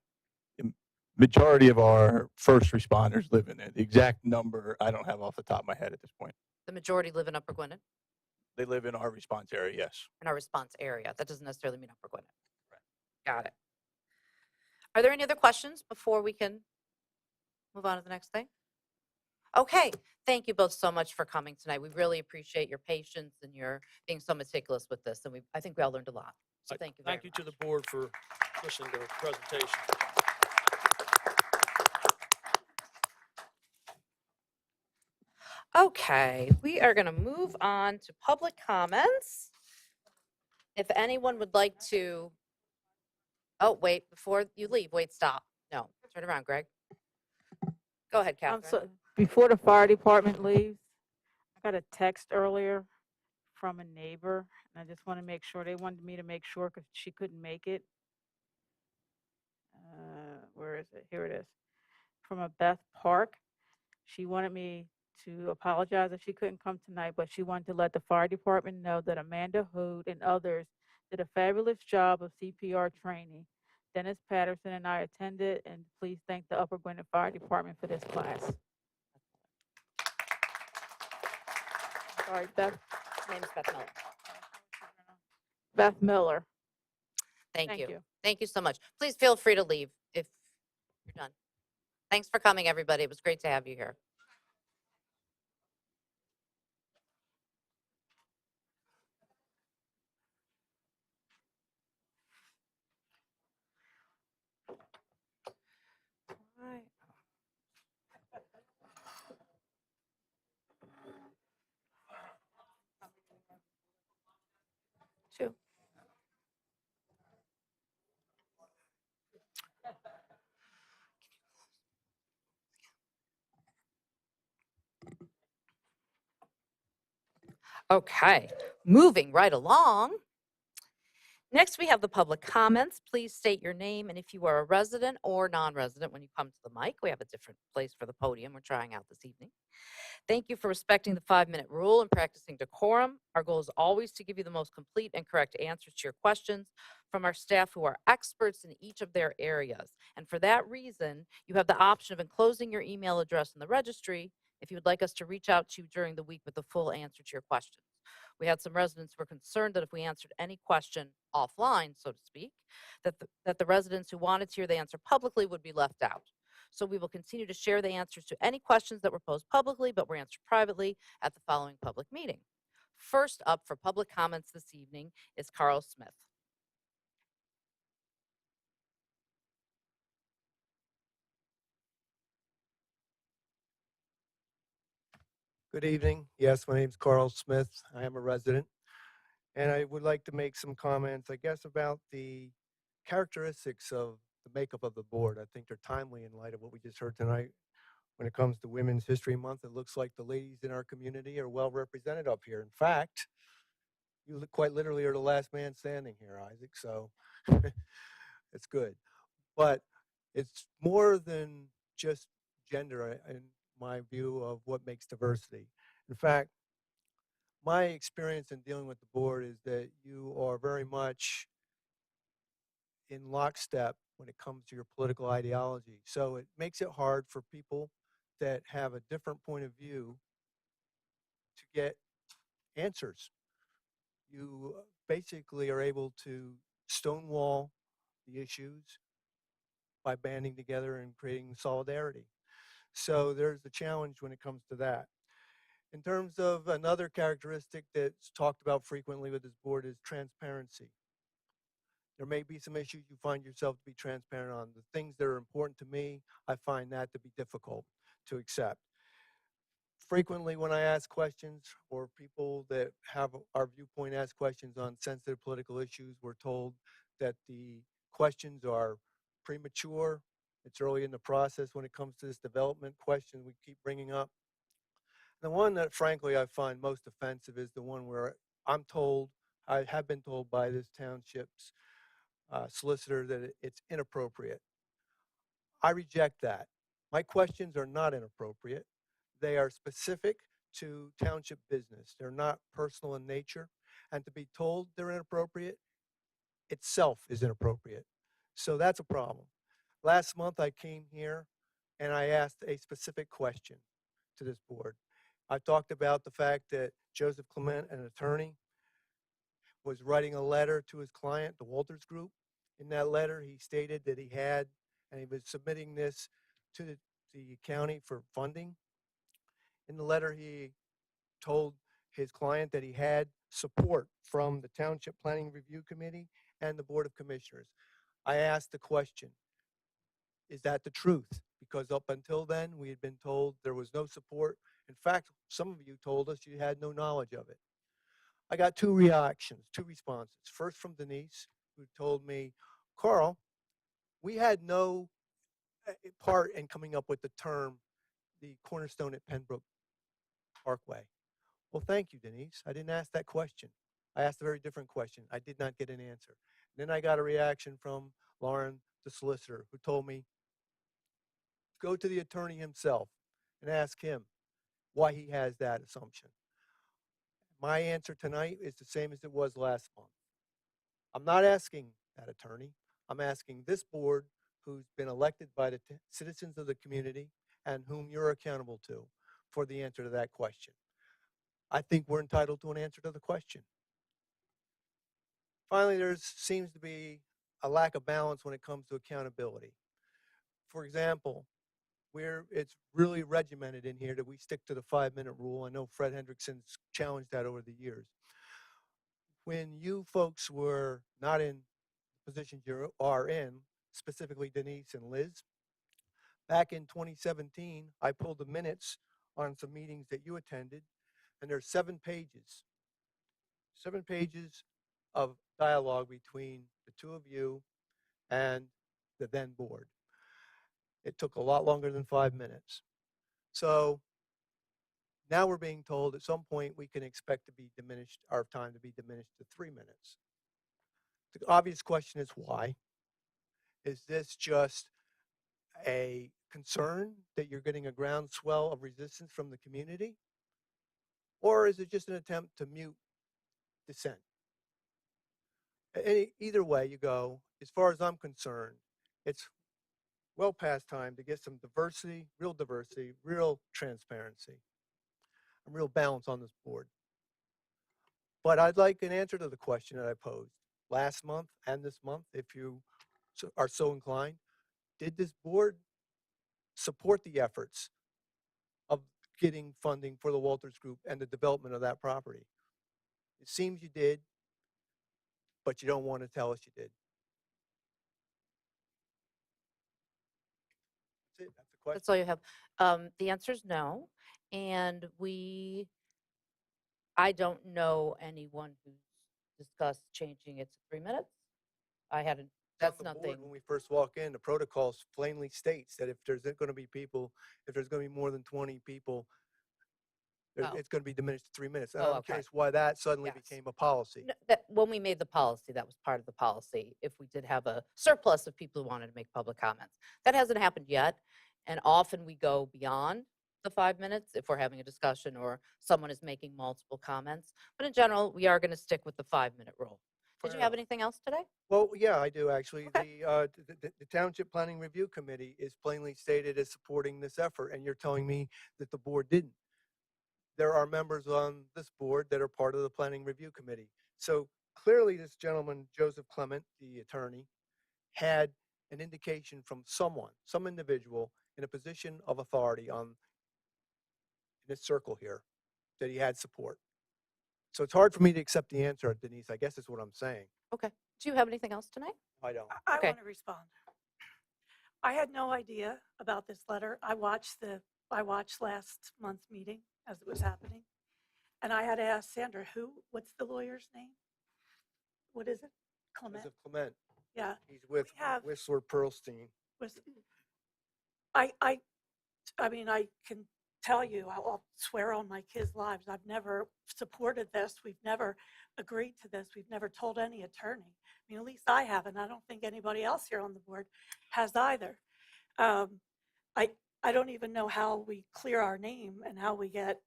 Majority of our first responders live in there. The exact number I don't have off the top of my head at this point. The majority live in Upper Gwynedd? They live in our response area, yes. In our response area. That doesn't necessarily mean Upper Gwynedd. Got it. Are there any other questions before we can move on to the next thing? Okay, thank you both so much for coming tonight. We really appreciate your patience and your being so meticulous with this, and I think we all learned a lot. So thank you very much. Thank you to the board for listening to the presentation. Okay, we are going to move on to public comments. If anyone would like to, oh, wait, before you leave, wait, stop. No, turn around, Greg. Go ahead, Catherine. Before the fire department leaves, I got a text earlier from a neighbor, and I just want to make sure, they wanted me to make sure because she couldn't make it. Where is it? Here it is. From a Beth Park. She wanted me to apologize if she couldn't come tonight, but she wanted to let the fire department know that Amanda Hood and others did a fabulous job of CPR training. Dennis Patterson and I attended, and please thank the Upper Gwynedd Fire Department for this class. Sorry, Beth. My name is Beth Miller. Beth Miller. Thank you. Thank you so much. Please feel free to leave if you're done. Thanks for coming, everybody. It was great to have you here. Two. Okay, Moving right along. Next, we have the public comments. Please state your name and if you are a resident or non-resident when you come to the mic. We have a different place for the podium we're trying out this evening. Thank you for respecting the 5-minute rule and practicing decorum. Our goal is always to give you the most complete and correct answers to your questions from our staff who are experts in each of their areas. And for that reason, you have the option of enclosing your email address in the registry if you would like us to reach out to you during the week with a full answer to your questions. We had some residents who were concerned that if we answered any question offline, so to speak, that the residents who wanted to hear the answer publicly would be left out. So we will continue to share the answers to any questions that were posed publicly but were answered privately at the following public meeting. First up for public comments this evening is Carl Smith. Good evening. Yes, my name's Carl Smith. I am a resident. And I would like to make some comments, I guess, about the characteristics of the makeup of the board. I think they're timely in light of what we just heard tonight. When it comes to Women's History Month, it looks like the ladies in our community are well represented up here. In fact, you quite literally are the last man standing here, Isaac, so it's good. But it's more than just gender, in my view, of what makes diversity. In fact, my experience in dealing with the board is that you are very much in lockstep when it comes to your political ideology. So it makes it hard for people that have a different point of view to get answers. You basically are able to stonewall the issues by banding together and creating solidarity. So there's a challenge when it comes to that. In terms of another characteristic that's talked about frequently with this board is transparency. There may be some issues you find yourself to be transparent on. The things that are important to me, I find that to be difficult to accept. Frequently when I ask questions, or people that have our viewpoint ask questions on sensitive political issues, we're told that the questions are premature. It's early in the process when it comes to this development question we keep bringing up. The one that frankly I find most offensive is the one where I'm told, I have been told by this township's solicitor that it's inappropriate. I reject that. My questions are not inappropriate. They are specific to township business. They're not personal in nature. And to be told they're inappropriate itself is inappropriate. So that's a problem. Last month I came here and I asked a specific question to this board. I talked about the fact that Joseph Clement, an attorney, was writing a letter to his client, the Walters Group. In that letter, he stated that he had, and he was submitting this to the county for funding. In the letter, he told his client that he had support from the Township Planning Review Committee and the Board of Commissioners. I asked the question, is that the truth? Because up until then, we had been told there was no support. In fact, some of you told us you had no knowledge of it. I got two reactions, two responses. First from Denise, who told me, Carl, we had no part in coming up with the term, the cornerstone at Pembroke Parkway. Well, thank you, Denise. I didn't ask that question. I asked a very different question. I did not get an answer. And then I got a reaction from Lauren, the solicitor, who told me, go to the attorney himself and ask him why he has that assumption. My answer tonight is the same as it was last month. I'm not asking that attorney. I'm asking this board, who's been elected by the citizens of the community and whom you're accountable to, for the answer to that question. I think we're entitled to an answer to the question. Finally, there seems to be a lack of balance when it comes to accountability. For example, it's really regimented in here that we stick to the 5-minute rule. I know Fred Hendrickson's challenged that over the years. When you folks were not in the positions you are in, specifically Denise and Liz, back in 2017, I pulled the minutes on some meetings that you attended, and there's 7 pages of dialogue between the two of you and the then board. It took a lot longer than 5 minutes. So Now we're being told at some point we can expect to be diminished, our time to be diminished to 3 minutes. The obvious question is why? Is this just a concern that you're getting a groundswell of resistance from the community? Or is it just an attempt to mute dissent? Either way you go, as far as I'm concerned, it's well past time to get some diversity, real transparency, and real balance on this board. But I'd like an answer to the question that I posed last month and this month, if you are so inclined. Did this board support the efforts of getting funding for the Walters Group and the development of that property? It seems you did, but you don't want to tell us you did. That's it. That's the question. That's all you have. The answer is no. And I don't know anyone who's discussed changing it to 3 minutes. I hadn't, that's On the board, nothing. when we first walk in, the protocol plainly states that if there's going to be people, if there's going to be more than 20 people, Oh. it's going to be diminished to 3 minutes. And Oh, I'm okay. curious why that suddenly Yes. became a policy. No, when we made the policy, that was part of the policy. If we did have a surplus of people who wanted to make public comments, that hasn't happened yet. And often we go beyond the 5 minutes if we're having a discussion or someone is making multiple comments. But in general, we are going to stick with the 5-minute rule. Did you have anything else today? Well, yeah, I do actually. Okay. The Township Planning Review Committee is plainly stated as supporting this effort, and you're telling me that the board didn't. There are members on this board that are part of the Planning Review Committee. So clearly this gentleman, Joseph Clement, the attorney, had an indication from someone, some individual in a position of authority in this circle here, that he had support. So it's hard for me to accept the answer, Denise, I guess is what I'm saying. Okay. Do you have anything else tonight? I don't. I Okay. want to respond. I had no idea about this letter. I watched last month's meeting as it was happening. And I had to ask Sandra, what's the lawyer's name? What is it? Clement? Joseph Clement, Yeah. he's with have- Whistler Pearlstein. I mean, I can tell you, I'll swear on my kids' lives, I've never supported this. We've never agreed to this. We've never told any attorney. I mean, at least I haven't. I don't think anybody else here on the board has either. I don't even know how we clear our name and how we get,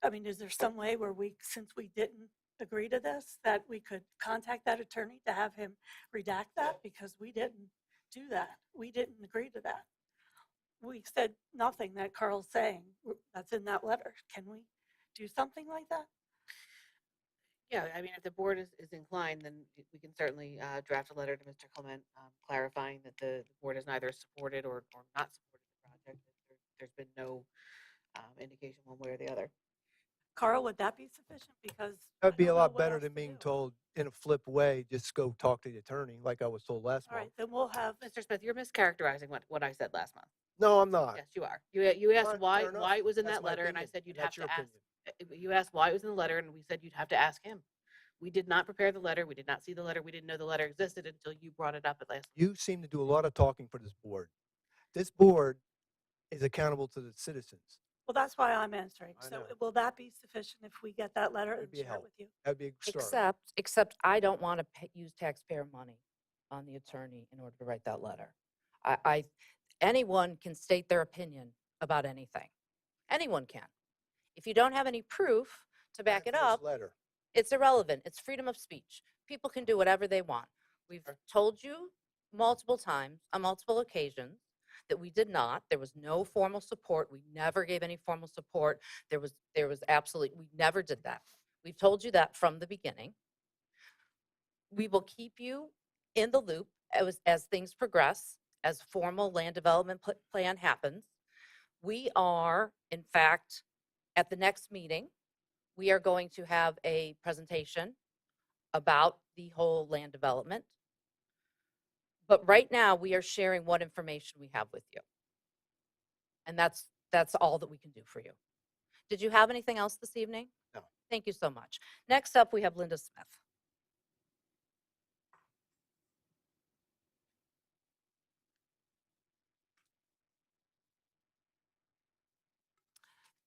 I mean, is there some way where since we didn't agree to this, that we could contact that attorney to have him redact that? Because we didn't do that. We didn't agree to that. We said nothing that Carl's saying that's in that letter. Can we do something like that? Yeah, I mean, if the board is inclined, then we can certainly draft a letter to Mr. Clement clarifying that the board has neither supported or not supported the project. There's been no indication one way or the other. Carl, would that be sufficient? Because That'd be a don't know lot what better else than to being do. told in a flip way, just go talk to the attorney, like I was told last All month. right, then we'll have, Mr. Smith, you're mischaracterizing what I said last month. No, I'm not. Yes, you are. You asked Fine, why fair enough. it was in That's that my letter, and I opinion, said you'd and have that's to your ask. opinion. You asked why it was in the letter, and we said you'd have to ask him. We did not prepare the letter. We did not see the letter. We didn't know the letter existed until you brought it up at last. You seem to do a lot of talking for this board. This board is accountable to the citizens. well, that's why I'm answering. I So know. will that be sufficient if we get that letter It'd and be a share it help. with you? That'd be a start. Except I don't want to use taxpayer money on the attorney in order to write that letter. Anyone can state their opinion about anything. Anyone can. If you don't have any proof to back it Manifest up, letter. it's irrelevant. It's freedom of speech. People can do whatever they want. We've told you multiple times, on multiple occasions, that we did not. There was no formal support. We never gave any formal support. There was absolutely, we never did that. We've told you that from the beginning. We will keep you in the loop as things progress, as formal land development plan happens. We are, in fact, at the next meeting, we are going to have a presentation about the whole land development. But right now, we are sharing what information we have with you. And that's all that we can do for you. Did you have anything else this evening? No. Thank you so much. Next up, we have Linda Smith.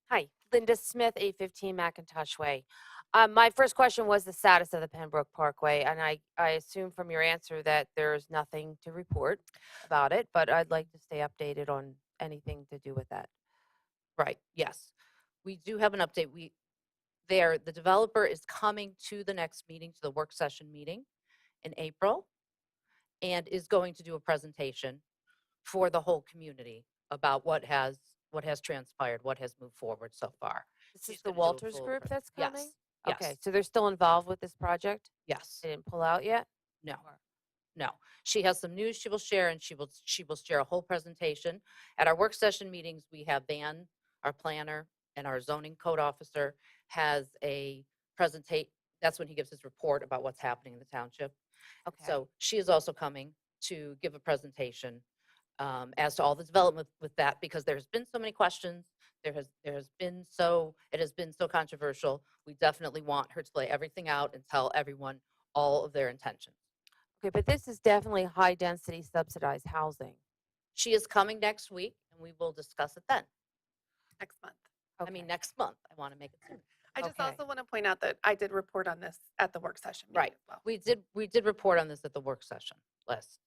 Hi, Linda Smith, 815 McIntosh Way. My first question was the status of the Pembroke Parkway, and I assume from your answer that there's nothing to report about it, but I'd like to stay updated on anything to do with that. Right, yes. We do have an update. The developer is coming to the next meeting, to the work session meeting in April, and is going to do a presentation for the whole community about what has transpired, what has moved forward so far. This She's is the gonna do a Walters full Group that's coming? Yes, Okay, yes, so they're still involved with this project? yes. They didn't pull out yet? No, no. She has some news she will share, and she will share a whole presentation. At our work session meetings, we have Van, our planner, and our zoning code officer has a that's when he gives his report about what's happening in the township. Okay. So she is also coming to give a presentation as to all the development with that, because there has been so many questions. It has been so controversial. We definitely want her to lay everything out and tell everyone all of their intentions. Okay, but this is definitely high-density subsidized housing. She is coming next week, and we will discuss it then. Next month. I mean, next month. I want to make it soon. I just Okay. also want to point out that I did report on this at the work session meeting Right. as well. We did report on this at the work session last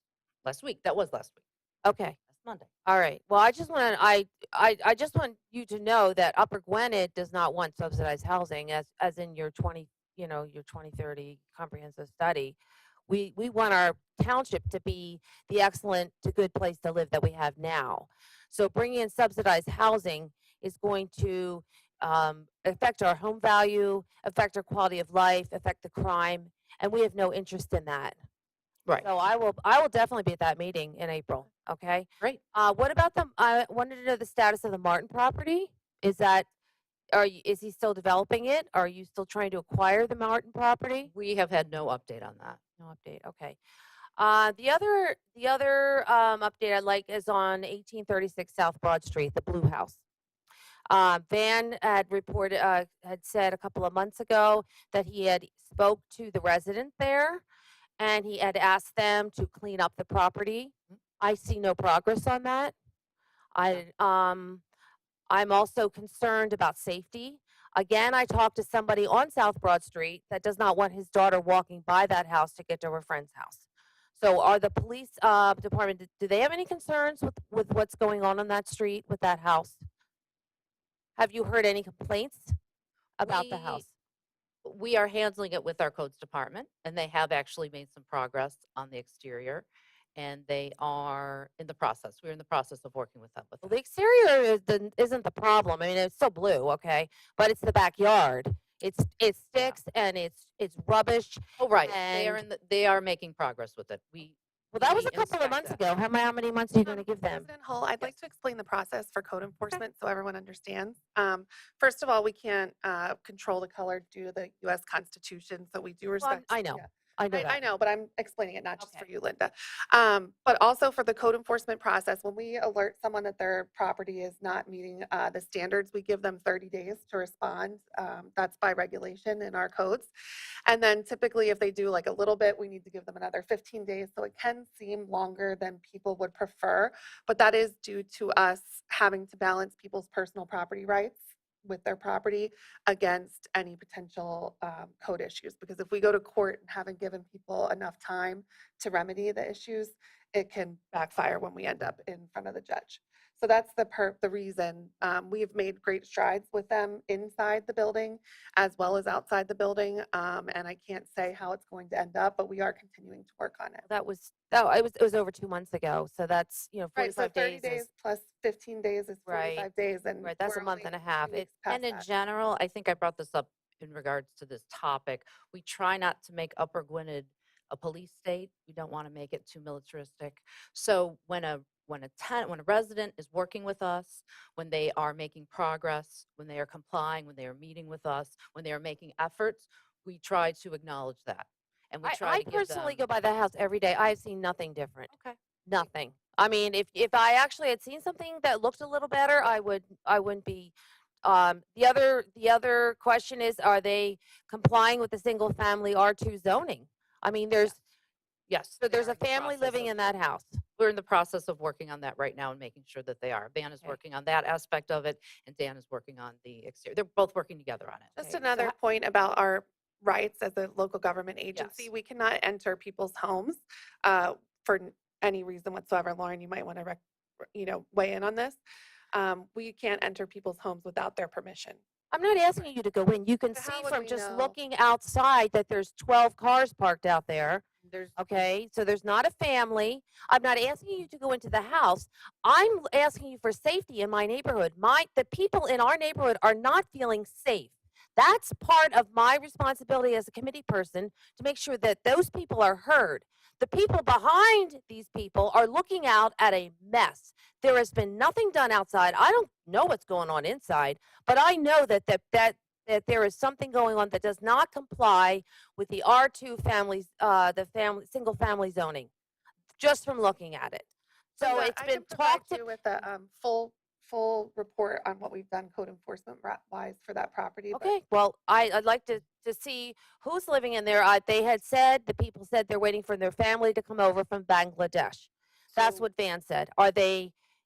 week. That was last week. Okay. Last Monday. All right. Well, I just want you to know that Upper Gwynedd does not want subsidized housing as in your 2030 comprehensive study. We want our township to be the excellent to good place to live that we have now. So bringing in subsidized housing is going to affect our home value, affect our quality of life, affect the crime, and we have no interest in that. Right. So I will definitely be at that meeting in April. Okay. Great. What about I wanted to know the status of the Martin property. Is he still developing it? Are you still trying to acquire the Martin property? We have had no update on that. No update. Okay. The other update I'd like is on 1836 South Broad Street, the Blue House. Van had had said a couple of months ago that he had spoke to the resident there, and he had asked them to clean up the property. I see no progress on that. I'm also concerned about safety. Again, I talked to somebody on South Broad Street that does not want his daughter walking by that house to get to her friend's house. So are the police department, do they have any concerns with what's going on that street with that house? Have you heard any complaints about the house? We are handling it with our codes department, and they have actually made some progress on the exterior, and they are in the process. We're in the process of working with them. Well, the exterior isn't the problem. I mean, it's still blue, okay, but it's the backyard. It sticks and it's rubbish. Oh, right. And They are making progress with it. well, that was we a couple of inspect months it. ago. How many months are you going to give them? President Hull, I'd like to explain the process for code enforcement so everyone understands. First of all, we can't control the color due to the U.S. Constitution, so we do respect. I know. Yeah. I know that. I know, but I'm explaining it not just for you, Linda. But also for the code enforcement process, when we alert someone that their property is not meeting the standards, we give them 30 days to respond. That's by regulation in our codes. And then typically if they do like a little bit, we need to give them another 15 days. So it can seem longer than people would prefer, but that is due to us having to balance people's personal property rights with their property against any potential code issues. Because if we go to court and haven't given people enough time to remedy the issues, it can backfire when we end up in front of the judge. So that's the reason. We've made great strides with them inside the building as well as outside the building. And I can't say how it's going to end up, but we are continuing to work on it. It was over 2 months ago. So that's 45 Right, so 30 days. days plus 15 days is 45 days. And Right, that's we're a month only and a half. 2 weeks past And in that. general, I think I brought this up in regards to this topic. We try not to make Upper Gwynedd a police state. We don't want to make it too militaristic. So when a resident is working with us, when they are making progress, when they are complying, when they are meeting with us, when they are making efforts, we try to acknowledge that. And we try I to give personally them, go by that house every day. I've seen nothing different. Okay. Nothing. I mean, if I actually had seen something that looked a little better, I wouldn't be. The other question is, are they complying with the single family R2 zoning? I mean, there's Yes. So they there's are a in the family process living of- in that house. We're in the process of working on that right now and making sure that they are. Van is Okay. working on that aspect of it, and Dan is working on the exterior. They're both working together on it. Just Okay, so another point about our rights as a local government agency. Yes. We cannot enter people's homes for any reason whatsoever. Lauren, you might want to, weigh in on this. We can't enter people's homes without their permission. I'm not asking you to go in. You can So see how would from we just know? looking outside that there's 12 cars parked out there. There's Okay, so there's not a family. I'm not asking you to go into the house. I'm asking you for safety in my neighborhood. The people in our neighborhood are not feeling safe. That's part of my responsibility as a committee person to make sure that those people are heard. The people behind these people are looking out at a mess. There has been nothing done outside. I don't know what's going on inside, but I know that there is something going on that does not comply with the R2 families, single family zoning, just from looking at it. So Linda, it's I been can provide talked to. you with a full report on what we've done code enforcement wise for that property. but- Okay, well, I'd like to see who's living in there. They had said, the people said they're waiting for their family to come over from Bangladesh. That's So- what Van said.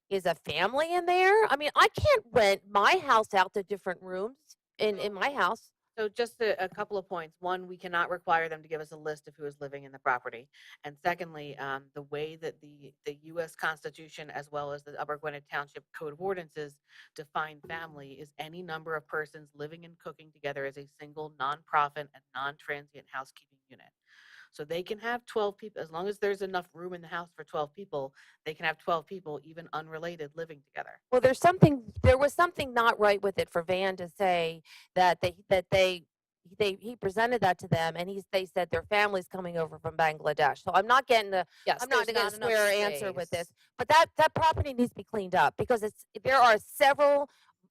Is a family in there? I mean, I can't rent my house out to different rooms in my house. So just a couple of points. One, we cannot require them to give us a list of who is living in the property. And secondly, the way that the U.S. Constitution as well as the Upper Gwynedd Township Code of Ordinances define family is any number of persons living and cooking together as a single nonprofit and non-transient housekeeping unit. So they can have 12 people, as long as there's enough room in the house for 12 people, they can have 12 people, even unrelated, living together. Well, there was something not right with it for Van to say that he presented that to them and they said their family's coming over from Bangladesh. So I'm not getting Yes, I'm not there's getting a enough square answer with this. space. But that property needs to be cleaned up because there are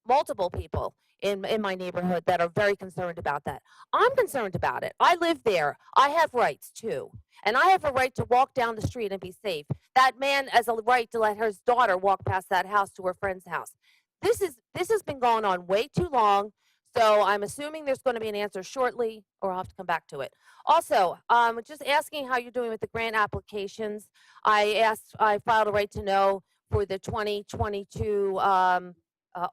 multiple people in my neighborhood that are very concerned about that. I'm concerned about it. I live there. I have rights too. And I have a right to walk down the street and be safe. That man has a right to let his daughter walk past that house to her friend's house. This has been going on way too long. So I'm assuming there's going to be an answer shortly, or I'll have to come back to it. Also, just asking how you're doing with the grant applications. I filed a right to know for the 2022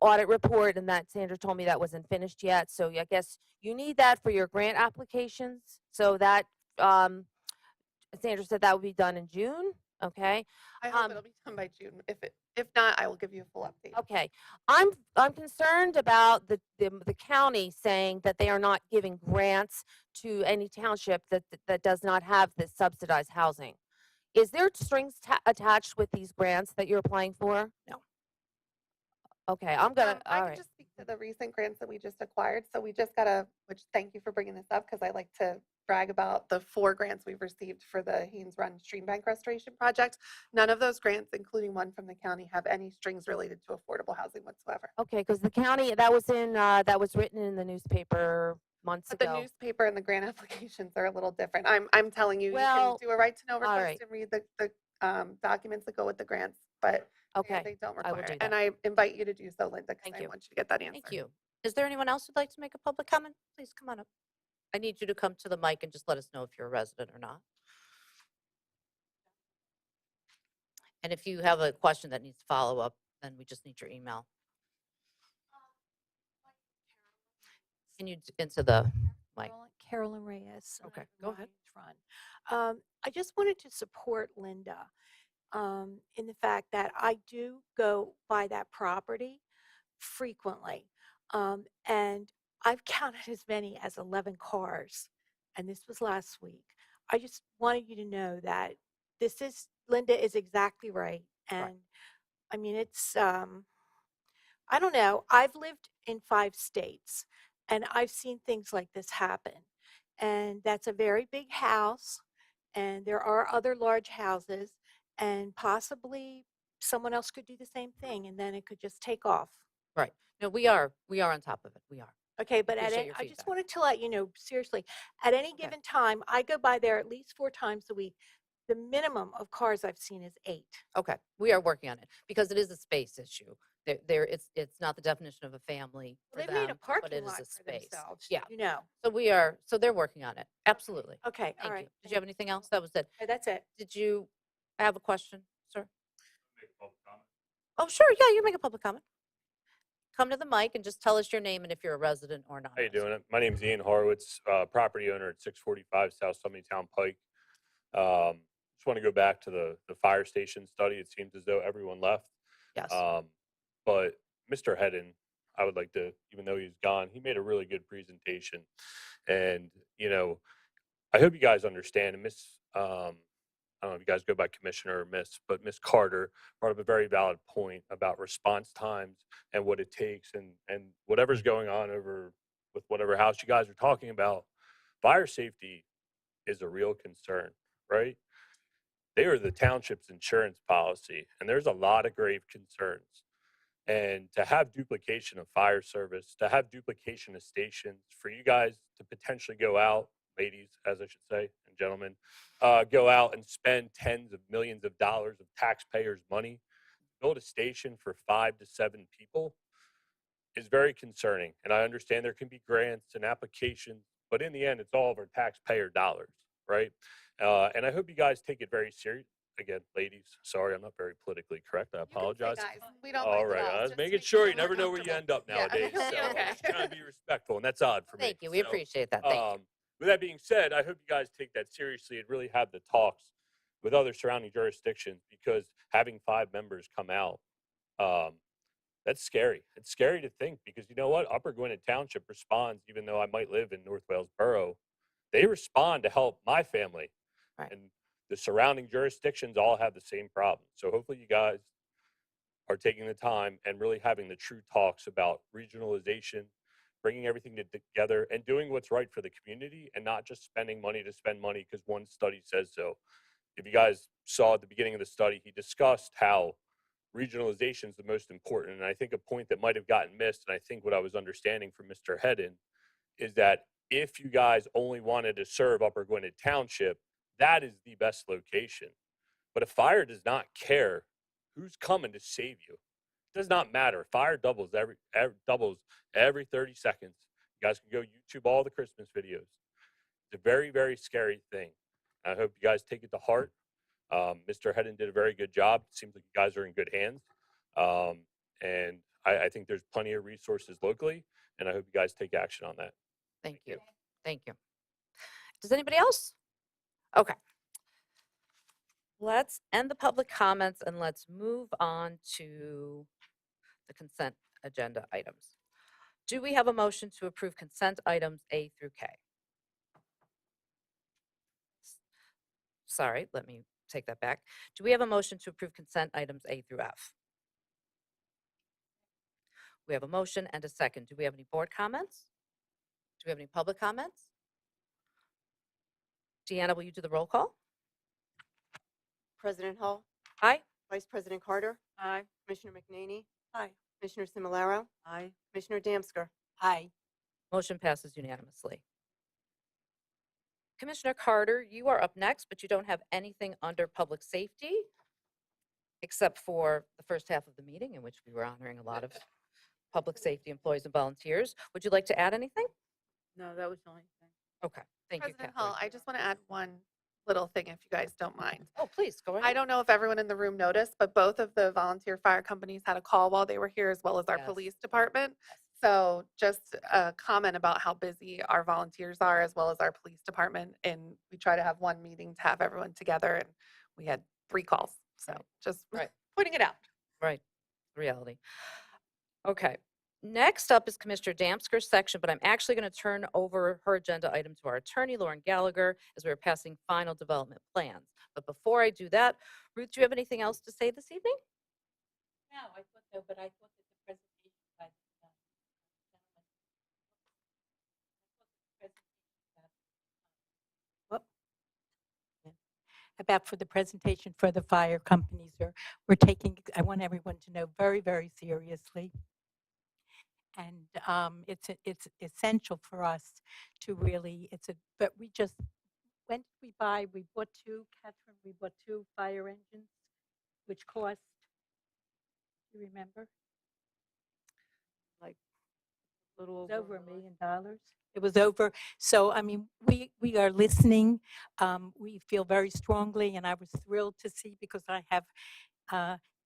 audit report, and that Sandra told me that wasn't finished yet. So I guess you need that for your grant applications. So that Sandra said that would be done in June. Okay. I hope it'll be done by June. If not, I will give you a full update. Okay. I'm concerned about the county saying that they are not giving grants to any township that does not have this subsidized housing. Is there strings attached with these grants that you're applying for? No. Okay, I'm gonna. I All can right. just speak to the recent grants that we just acquired. So we just which thank you for bringing this up because I like to brag about the 4 grants we've received for the Haynes Run Stream Bank Restoration Project. None of those grants, including one from the county, have any strings related to affordable housing whatsoever. Okay, because the county that was written in the newspaper months But ago. the newspaper and the grant applications are a little different. I'm telling you, you Well, can do a right to know all request right. and read the documents that go with the grants, but Okay, they don't I will require do it. And that. I invite you to do so, Linda, because Thank I you. want you to get that answer. Thank you. Is there anyone else who'd like to make a public comment? Please come on up. I need you to come to the mic and just let us know if you're a resident or not. And if you have a question that needs follow up, then we just need your email. Can you into the mic? Carolyn Reyes. Okay, go ahead. I just wanted to support Linda in the fact that I do go by that property frequently. And I've counted as many as 11 cars, and this was last week. I just wanted you to know that Linda is exactly right. And I mean, it's, I don't know. I've lived in 5 states and I've seen things like this happen. And that's a very big house. And there are other large houses, and possibly someone else could do the same thing, and then it could just take off. Right. No, we are on top of it. We are. Okay, but Appreciate your I just feedback. wanted to let you know, seriously, at any given time, I go by there at least 4 times a week. The minimum of cars I've seen is 8. Okay, we are working on it because it is a space issue. It's not the definition of a family for They've made a them, but parking it is lot a for space. themselves, Yeah. you know. So they're working on it. Absolutely. Okay, all Thank right. you. Did you have anything else? That was it. That's it. Did you have a question, sir? Oh, sure. Yeah, you make a public comment. Come to the mic and just tell us your name and if you're a resident or not. How you doing? My name's Ian Horowitz, property owner at 645 South Summit Town Pike. Just want to go back to the fire station study. It seems as though everyone left. Yes. But Mr. Hedden, I would like to, even though he's gone, he made a really good presentation. And, you know, I hope you guys understand. And I don't know if you guys go by commissioner or miss, but Miss Carter brought up a very valid point about response times and what it takes and whatever's going on over with whatever house you guys are talking about. Fire safety is a real concern, right? They are the township's insurance policy, and there's a lot of grave concerns. And to have duplication of fire service, to have duplication of stations, for you guys to potentially go out, ladies, as I should say, and gentlemen, go out and spend tens of millions of dollars of taxpayers' money, build a station for 5 to 7 people, is very concerning. And I understand there can be grants and applications, but in the end, it's all of our taxpayer dollars, right? And I hope you guys take it very serious. Again, ladies, sorry, I'm not very politically correct. I apologize. Guys, we don't All mind right, at all. I was Just to making make sure feel you never more know where you end up Yeah. nowadays. So Okay. I'm trying to be respectful, and that's odd for me. Thank you. We So, appreciate that. Thank you. with that being said, I hope you guys take that seriously and really have the talks with other surrounding jurisdictions, because having 5 members come out, that's scary. It's scary to think, because you know what? Upper Gwynedd Township responds, even though I might live in North Wales Borough, they respond to help my family. Right. And the surrounding jurisdictions all have the same problem. So hopefully you guys are taking the time and really having the true talks about regionalization, bringing everything together and doing what's right for the community, and not just spending money to spend money because one study says so. If you guys saw at the beginning of the study, he discussed how regionalization is the most important. And I think a point that might have gotten missed, and I think what I was understanding from Mr. Hedden, is that if you guys only wanted to serve Upper Gwynedd Township, that is the best location. But if fire does not care who's coming to save you, it does not matter. Fire doubles every 30 seconds. You guys can go YouTube all the Christmas videos. It's a very, very scary thing. I hope you guys take it to heart. Mr. Hedden did a very good job. It seems like you guys are in good hands. And I think there's plenty of resources locally, and I hope you guys take action on that. Thank you. Thank you. Does anybody else? Okay. Let's end the public comments and let's move on to the consent agenda items. Do we have a motion to approve consent items A through K? Sorry, let me take that back. Do we have a motion to approve consent items A through F? We have a motion and a second. Do we have any board comments? Do we have any public comments? Deanna, will you do the roll call? President Hall, Aye. Vice President Carter, Aye. Commissioner McNaney, Aye. Commissioner Similaro, Aye. Commissioner Damsker. Aye. Motion passes unanimously. Commissioner Carter, you are up next, but you don't have anything under public safety, except for the first half of the meeting in which we were honoring a lot of public safety employees and volunteers. Would you like to add anything? No, that was the only thing. Okay, thank you, President Kathleen. Hall, I just want to add one little thing, if you guys don't mind. Oh, please, go ahead. I don't know if everyone in the room noticed, but both of the volunteer fire companies had a call while they were here, as well as our Yes. police department. So just a comment about how busy our volunteers are, as well as our police department. And we try to have one meeting to have everyone together, and we had 3 calls. So just Right. pointing it out. Right, reality. Okay, next up is Commissioner Damsker's section, but I'm actually going to turn over her agenda item to our attorney, Lauren Gallagher, as we're passing final development plans. But before I do that, Ruth, do you have anything else to say this evening? No, I thought so, but I thought that the presentation by the about for the presentation for the fire companies. We're taking, I want everyone to know, very, very seriously. And it's essential for us to really, but we just, when did we buy? We bought 2, Catherine, we bought 2 fire engines, which cost, do you remember? Little It was over over a $1 million. million. It was over. So, I mean, we are listening. We feel very strongly, and I was thrilled to see because I have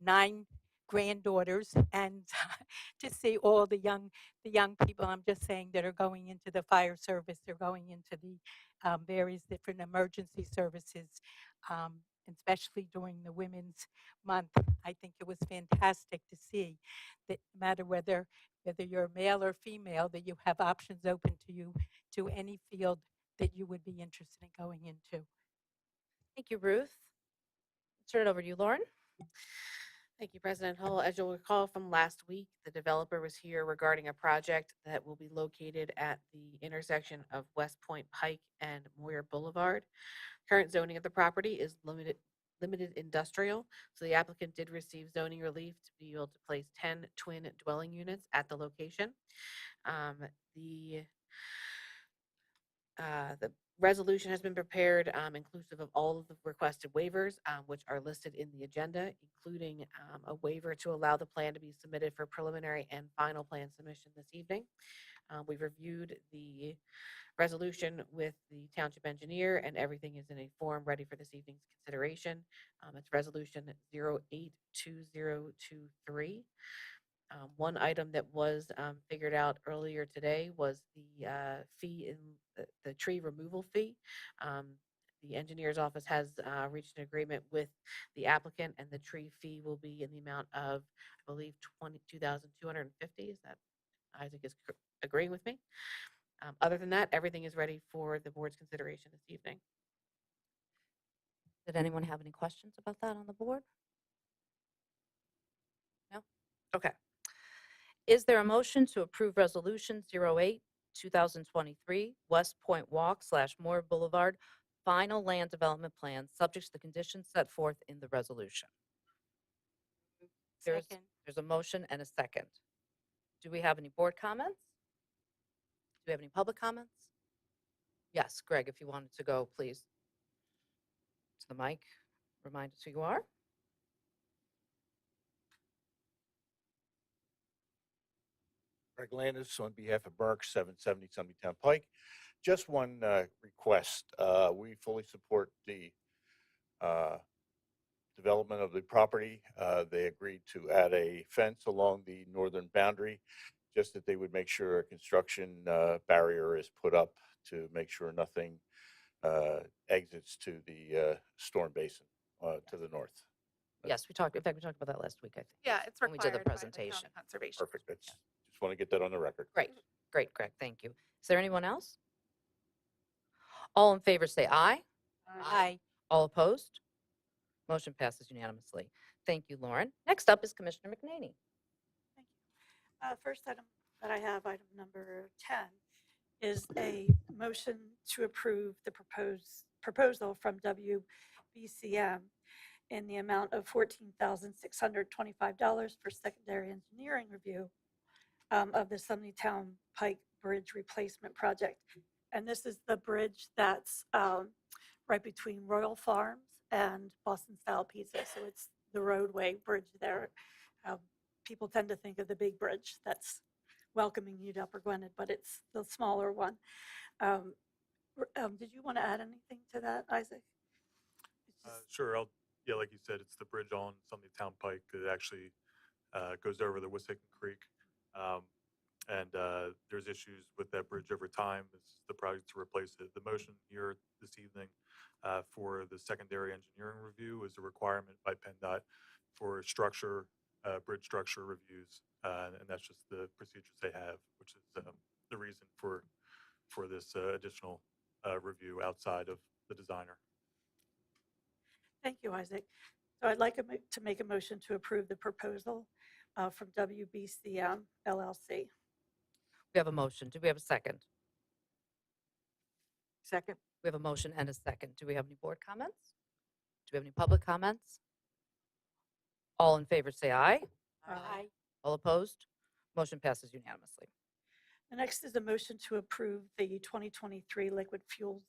9 granddaughters, and to see all the young people, I'm just saying, that are going into the fire service, they're going into the various different emergency services, and especially during the Women's Month. I think it was fantastic to see that no matter whether you're male or female, that you have options open to you to any field that you would be interested in going into. Thank you, Ruth. Turn it over to you, Lauren. Thank you, President Hull. As you'll recall from last week, the developer was here regarding a project that will be located at the intersection of West Point Pike and Moyer Boulevard. Current zoning of the property is limited industrial, so the applicant did receive zoning relief to be able to place 10 twin dwelling units at the location. The resolution has been prepared, inclusive of all of the requested waivers, which are listed in the agenda, including a waiver to allow the plan to be submitted for preliminary and final plan submission this evening. We've reviewed the resolution with the township engineer, and everything is in a form ready for this evening's consideration. It's resolution 082023. One item that was figured out earlier today was the fee in the tree removal fee. The engineer's office has reached an agreement with the applicant, and the tree fee will be in the amount of, I believe, $22,250. Is that Isaac is agreeing with me? Other than that, everything is ready for the board's consideration this evening. Did anyone have any questions about that on the board? No? Okay. Is there a motion to approve Resolution 08-2023 West Point Walk/Moore Boulevard Final Land Development Plan, subject to the conditions set forth in the resolution? Second. There's a motion and a second. Do we have any board comments? Do we have any public comments? Yes, Greg, if you wanted to go, please. To the mic, remind us who you are. Greg Landis on behalf of Burke, 770 Sunnytown Pike. Just one request. We fully support the development of the property. They agreed to add a fence along the northern boundary, just that they would make sure a construction barrier is put up to make sure nothing exits to the storm basin to the north. Yes, in fact, we talked about that last week, I think. Yeah, it's when we did the required by the County presentation. Conservation. Perfect. Just want to get that on the record. Great, Greg, thank you. Is there anyone else? All in favor say aye. Aye. All opposed? Motion passes unanimously. Thank you, Lauren. Next up is Commissioner McNaney. First item that I have, item number 10, is a motion to approve the proposal from WBCM in the amount of $14,625 for secondary engineering review of the Sunnytown Pike Bridge Replacement Project. And this is the bridge that's right between Royal Farms and Boston Style Pizza. So it's the roadway bridge there. People tend to think of the big bridge that's welcoming you to Upper Gwynedd, but it's the smaller one. Did you want to add anything to that, Isaac? Sure. Yeah, like you said, it's the bridge on Sunnytown Pike that actually goes over the Wissahickon Creek. And there's issues with that bridge over time. This is the project to replace it. The motion here this evening for the secondary engineering review is a requirement by PennDOT for bridge structure reviews. And that's just the procedures they have, which is the reason for this additional review outside of the designer. Thank you, Isaac. So I'd like to make a motion to approve the proposal from WBCM LLC. We have a motion. Do we have a second? Second. We have a motion and a second. Do we have any board comments? Do we have any public comments? All in favor say aye. Aye. All opposed? Motion passes unanimously. The next is a motion to approve the 2023 Liquid Fuels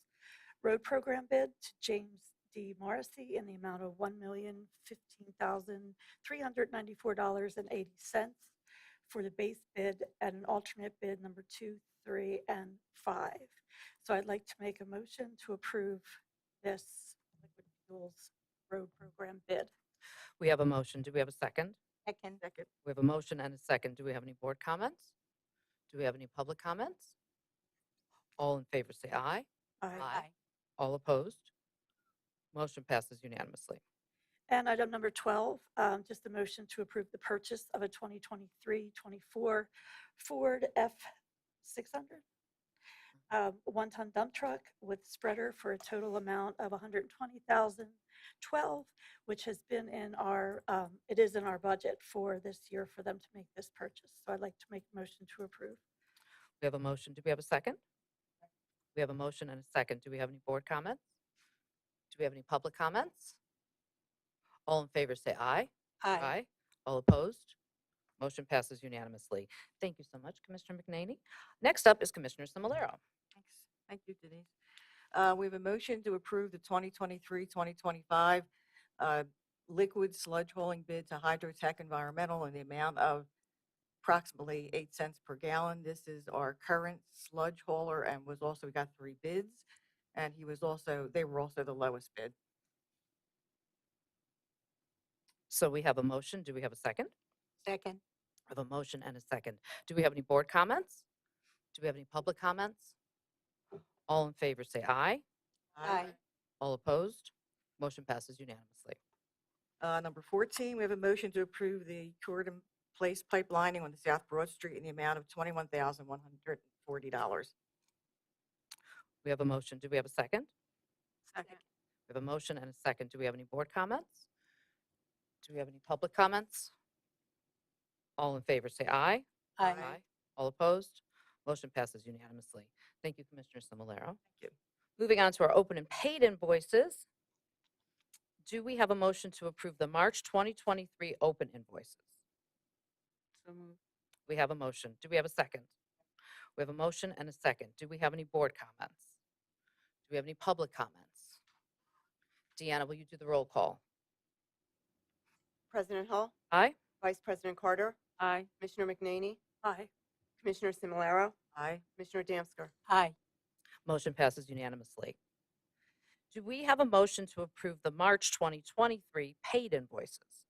Road Program bid to James D. Morrissey in the amount of $1,015,394.80 for the base bid and an alternate bid number 2, 3, and 5. So I'd like to make a motion to approve this liquid fuels road program bid. We have a motion. Do we have a second? Second. We have a motion and a second. Do we have any board comments? Do we have any public comments? All in favor say aye. Aye. All opposed? Motion passes unanimously. And item number 12, just a motion to approve the purchase of a 2023-24 Ford F600 one-ton dump truck with spreader for a total amount of $120,012, which has been in our, it is in our budget for this year for them to make this purchase. So I'd like to make a motion to approve. We have a motion. Do we have a second? We have a motion and a second. Do we have any board comments? Do we have any public comments? All in favor say aye. Aye. All opposed? Motion passes unanimously. Thank you so much, Commissioner McNaney. Next up is Commissioner Similaro. Thanks. Thank you, Denise. We have a motion to approve the 2023-2025 liquid sludge hauling bid to Hydrotech Environmental in the amount of approximately 8 cents per gallon. This is our current sludge hauler and we got 3 bids. And they were also the lowest bid. So we have a motion. Do we have a second? Second. I have a motion and a second. Do we have any board comments? Do we have any public comments? All in favor say aye. Aye. All opposed? Motion passes unanimously. Number 14, we have a motion to approve the cured in place pipelining on the South Broad Street in the amount of $21,140. We have a motion. Do we have a second? Second. We have a motion and a second. Do we have any board comments? Do we have any public comments? All in favor say aye. Aye. All opposed? Motion passes unanimously. Thank you, Commissioner Similaro. Thank you. Moving on to our open and paid invoices. Do we have a motion to approve the March 2023 open invoices? So moved. We have a motion. Do we have a second? We have a motion and a second. Do we have any board comments? Do we have any public comments? Deanna, will you do the roll call? President Hall, Aye. Vice President Carter, Aye. Commissioner McNaney, Aye. Commissioner Similaro, Aye. Commissioner Damsker. Aye. Motion passes unanimously. Do we have a motion to approve the March 2023 paid invoices?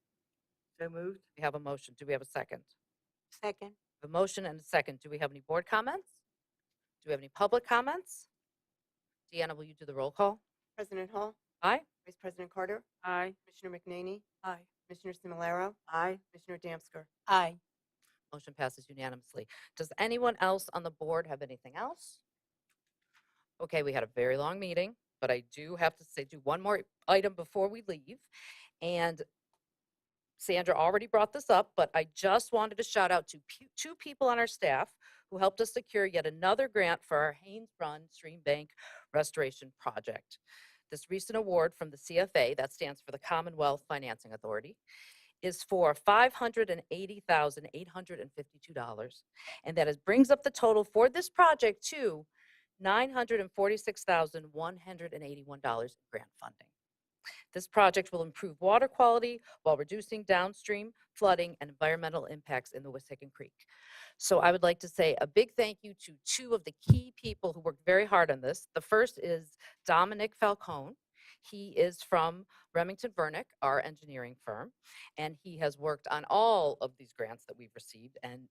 So moved. We have a motion. Do we have a second? Second. A motion and a second. Do we have any board comments? Do we have any public comments? Deanna, will you do the roll call? President Hall, Aye. Vice President Carter, Aye. Commissioner McNaney, Aye. Commissioner Similaro, Aye. Commissioner Damsker. Aye. Motion passes unanimously. Does anyone else on the board have anything else? Okay, we had a very long meeting, but I do have to do one more item before we leave. And Sandra already brought this up, but I just wanted to shout out to 2 people on our staff who helped us secure yet another grant for our Haynes Run Stream Bank Restoration Project. This recent award from the CFA, that stands for the Commonwealth Financing Authority, is for $580,852, and that brings up the total for this project to $946,181 in grant funding. This project will improve water quality while reducing downstream flooding and environmental impacts in the Wissahickon Creek. So I would like to say a big thank you to 2 of the key people who worked very hard on this. The first is Dominic Falcone. He is from Remington Vernick, our engineering firm, and he has worked on all of these grants that we've received, and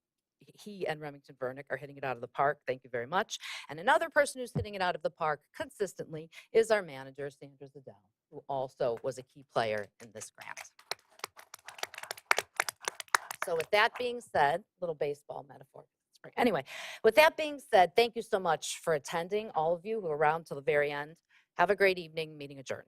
he and Remington Vernick are hitting it out of the park. Thank you very much. And another person who's hitting it out of the park consistently is our manager, Sandra Zadell, who also was a key player in this grant. So with that being said, little baseball metaphor. Anyway, with that being said, thank you so much for attending, all of you who are around till the very end. Have a great evening. Meeting adjourned.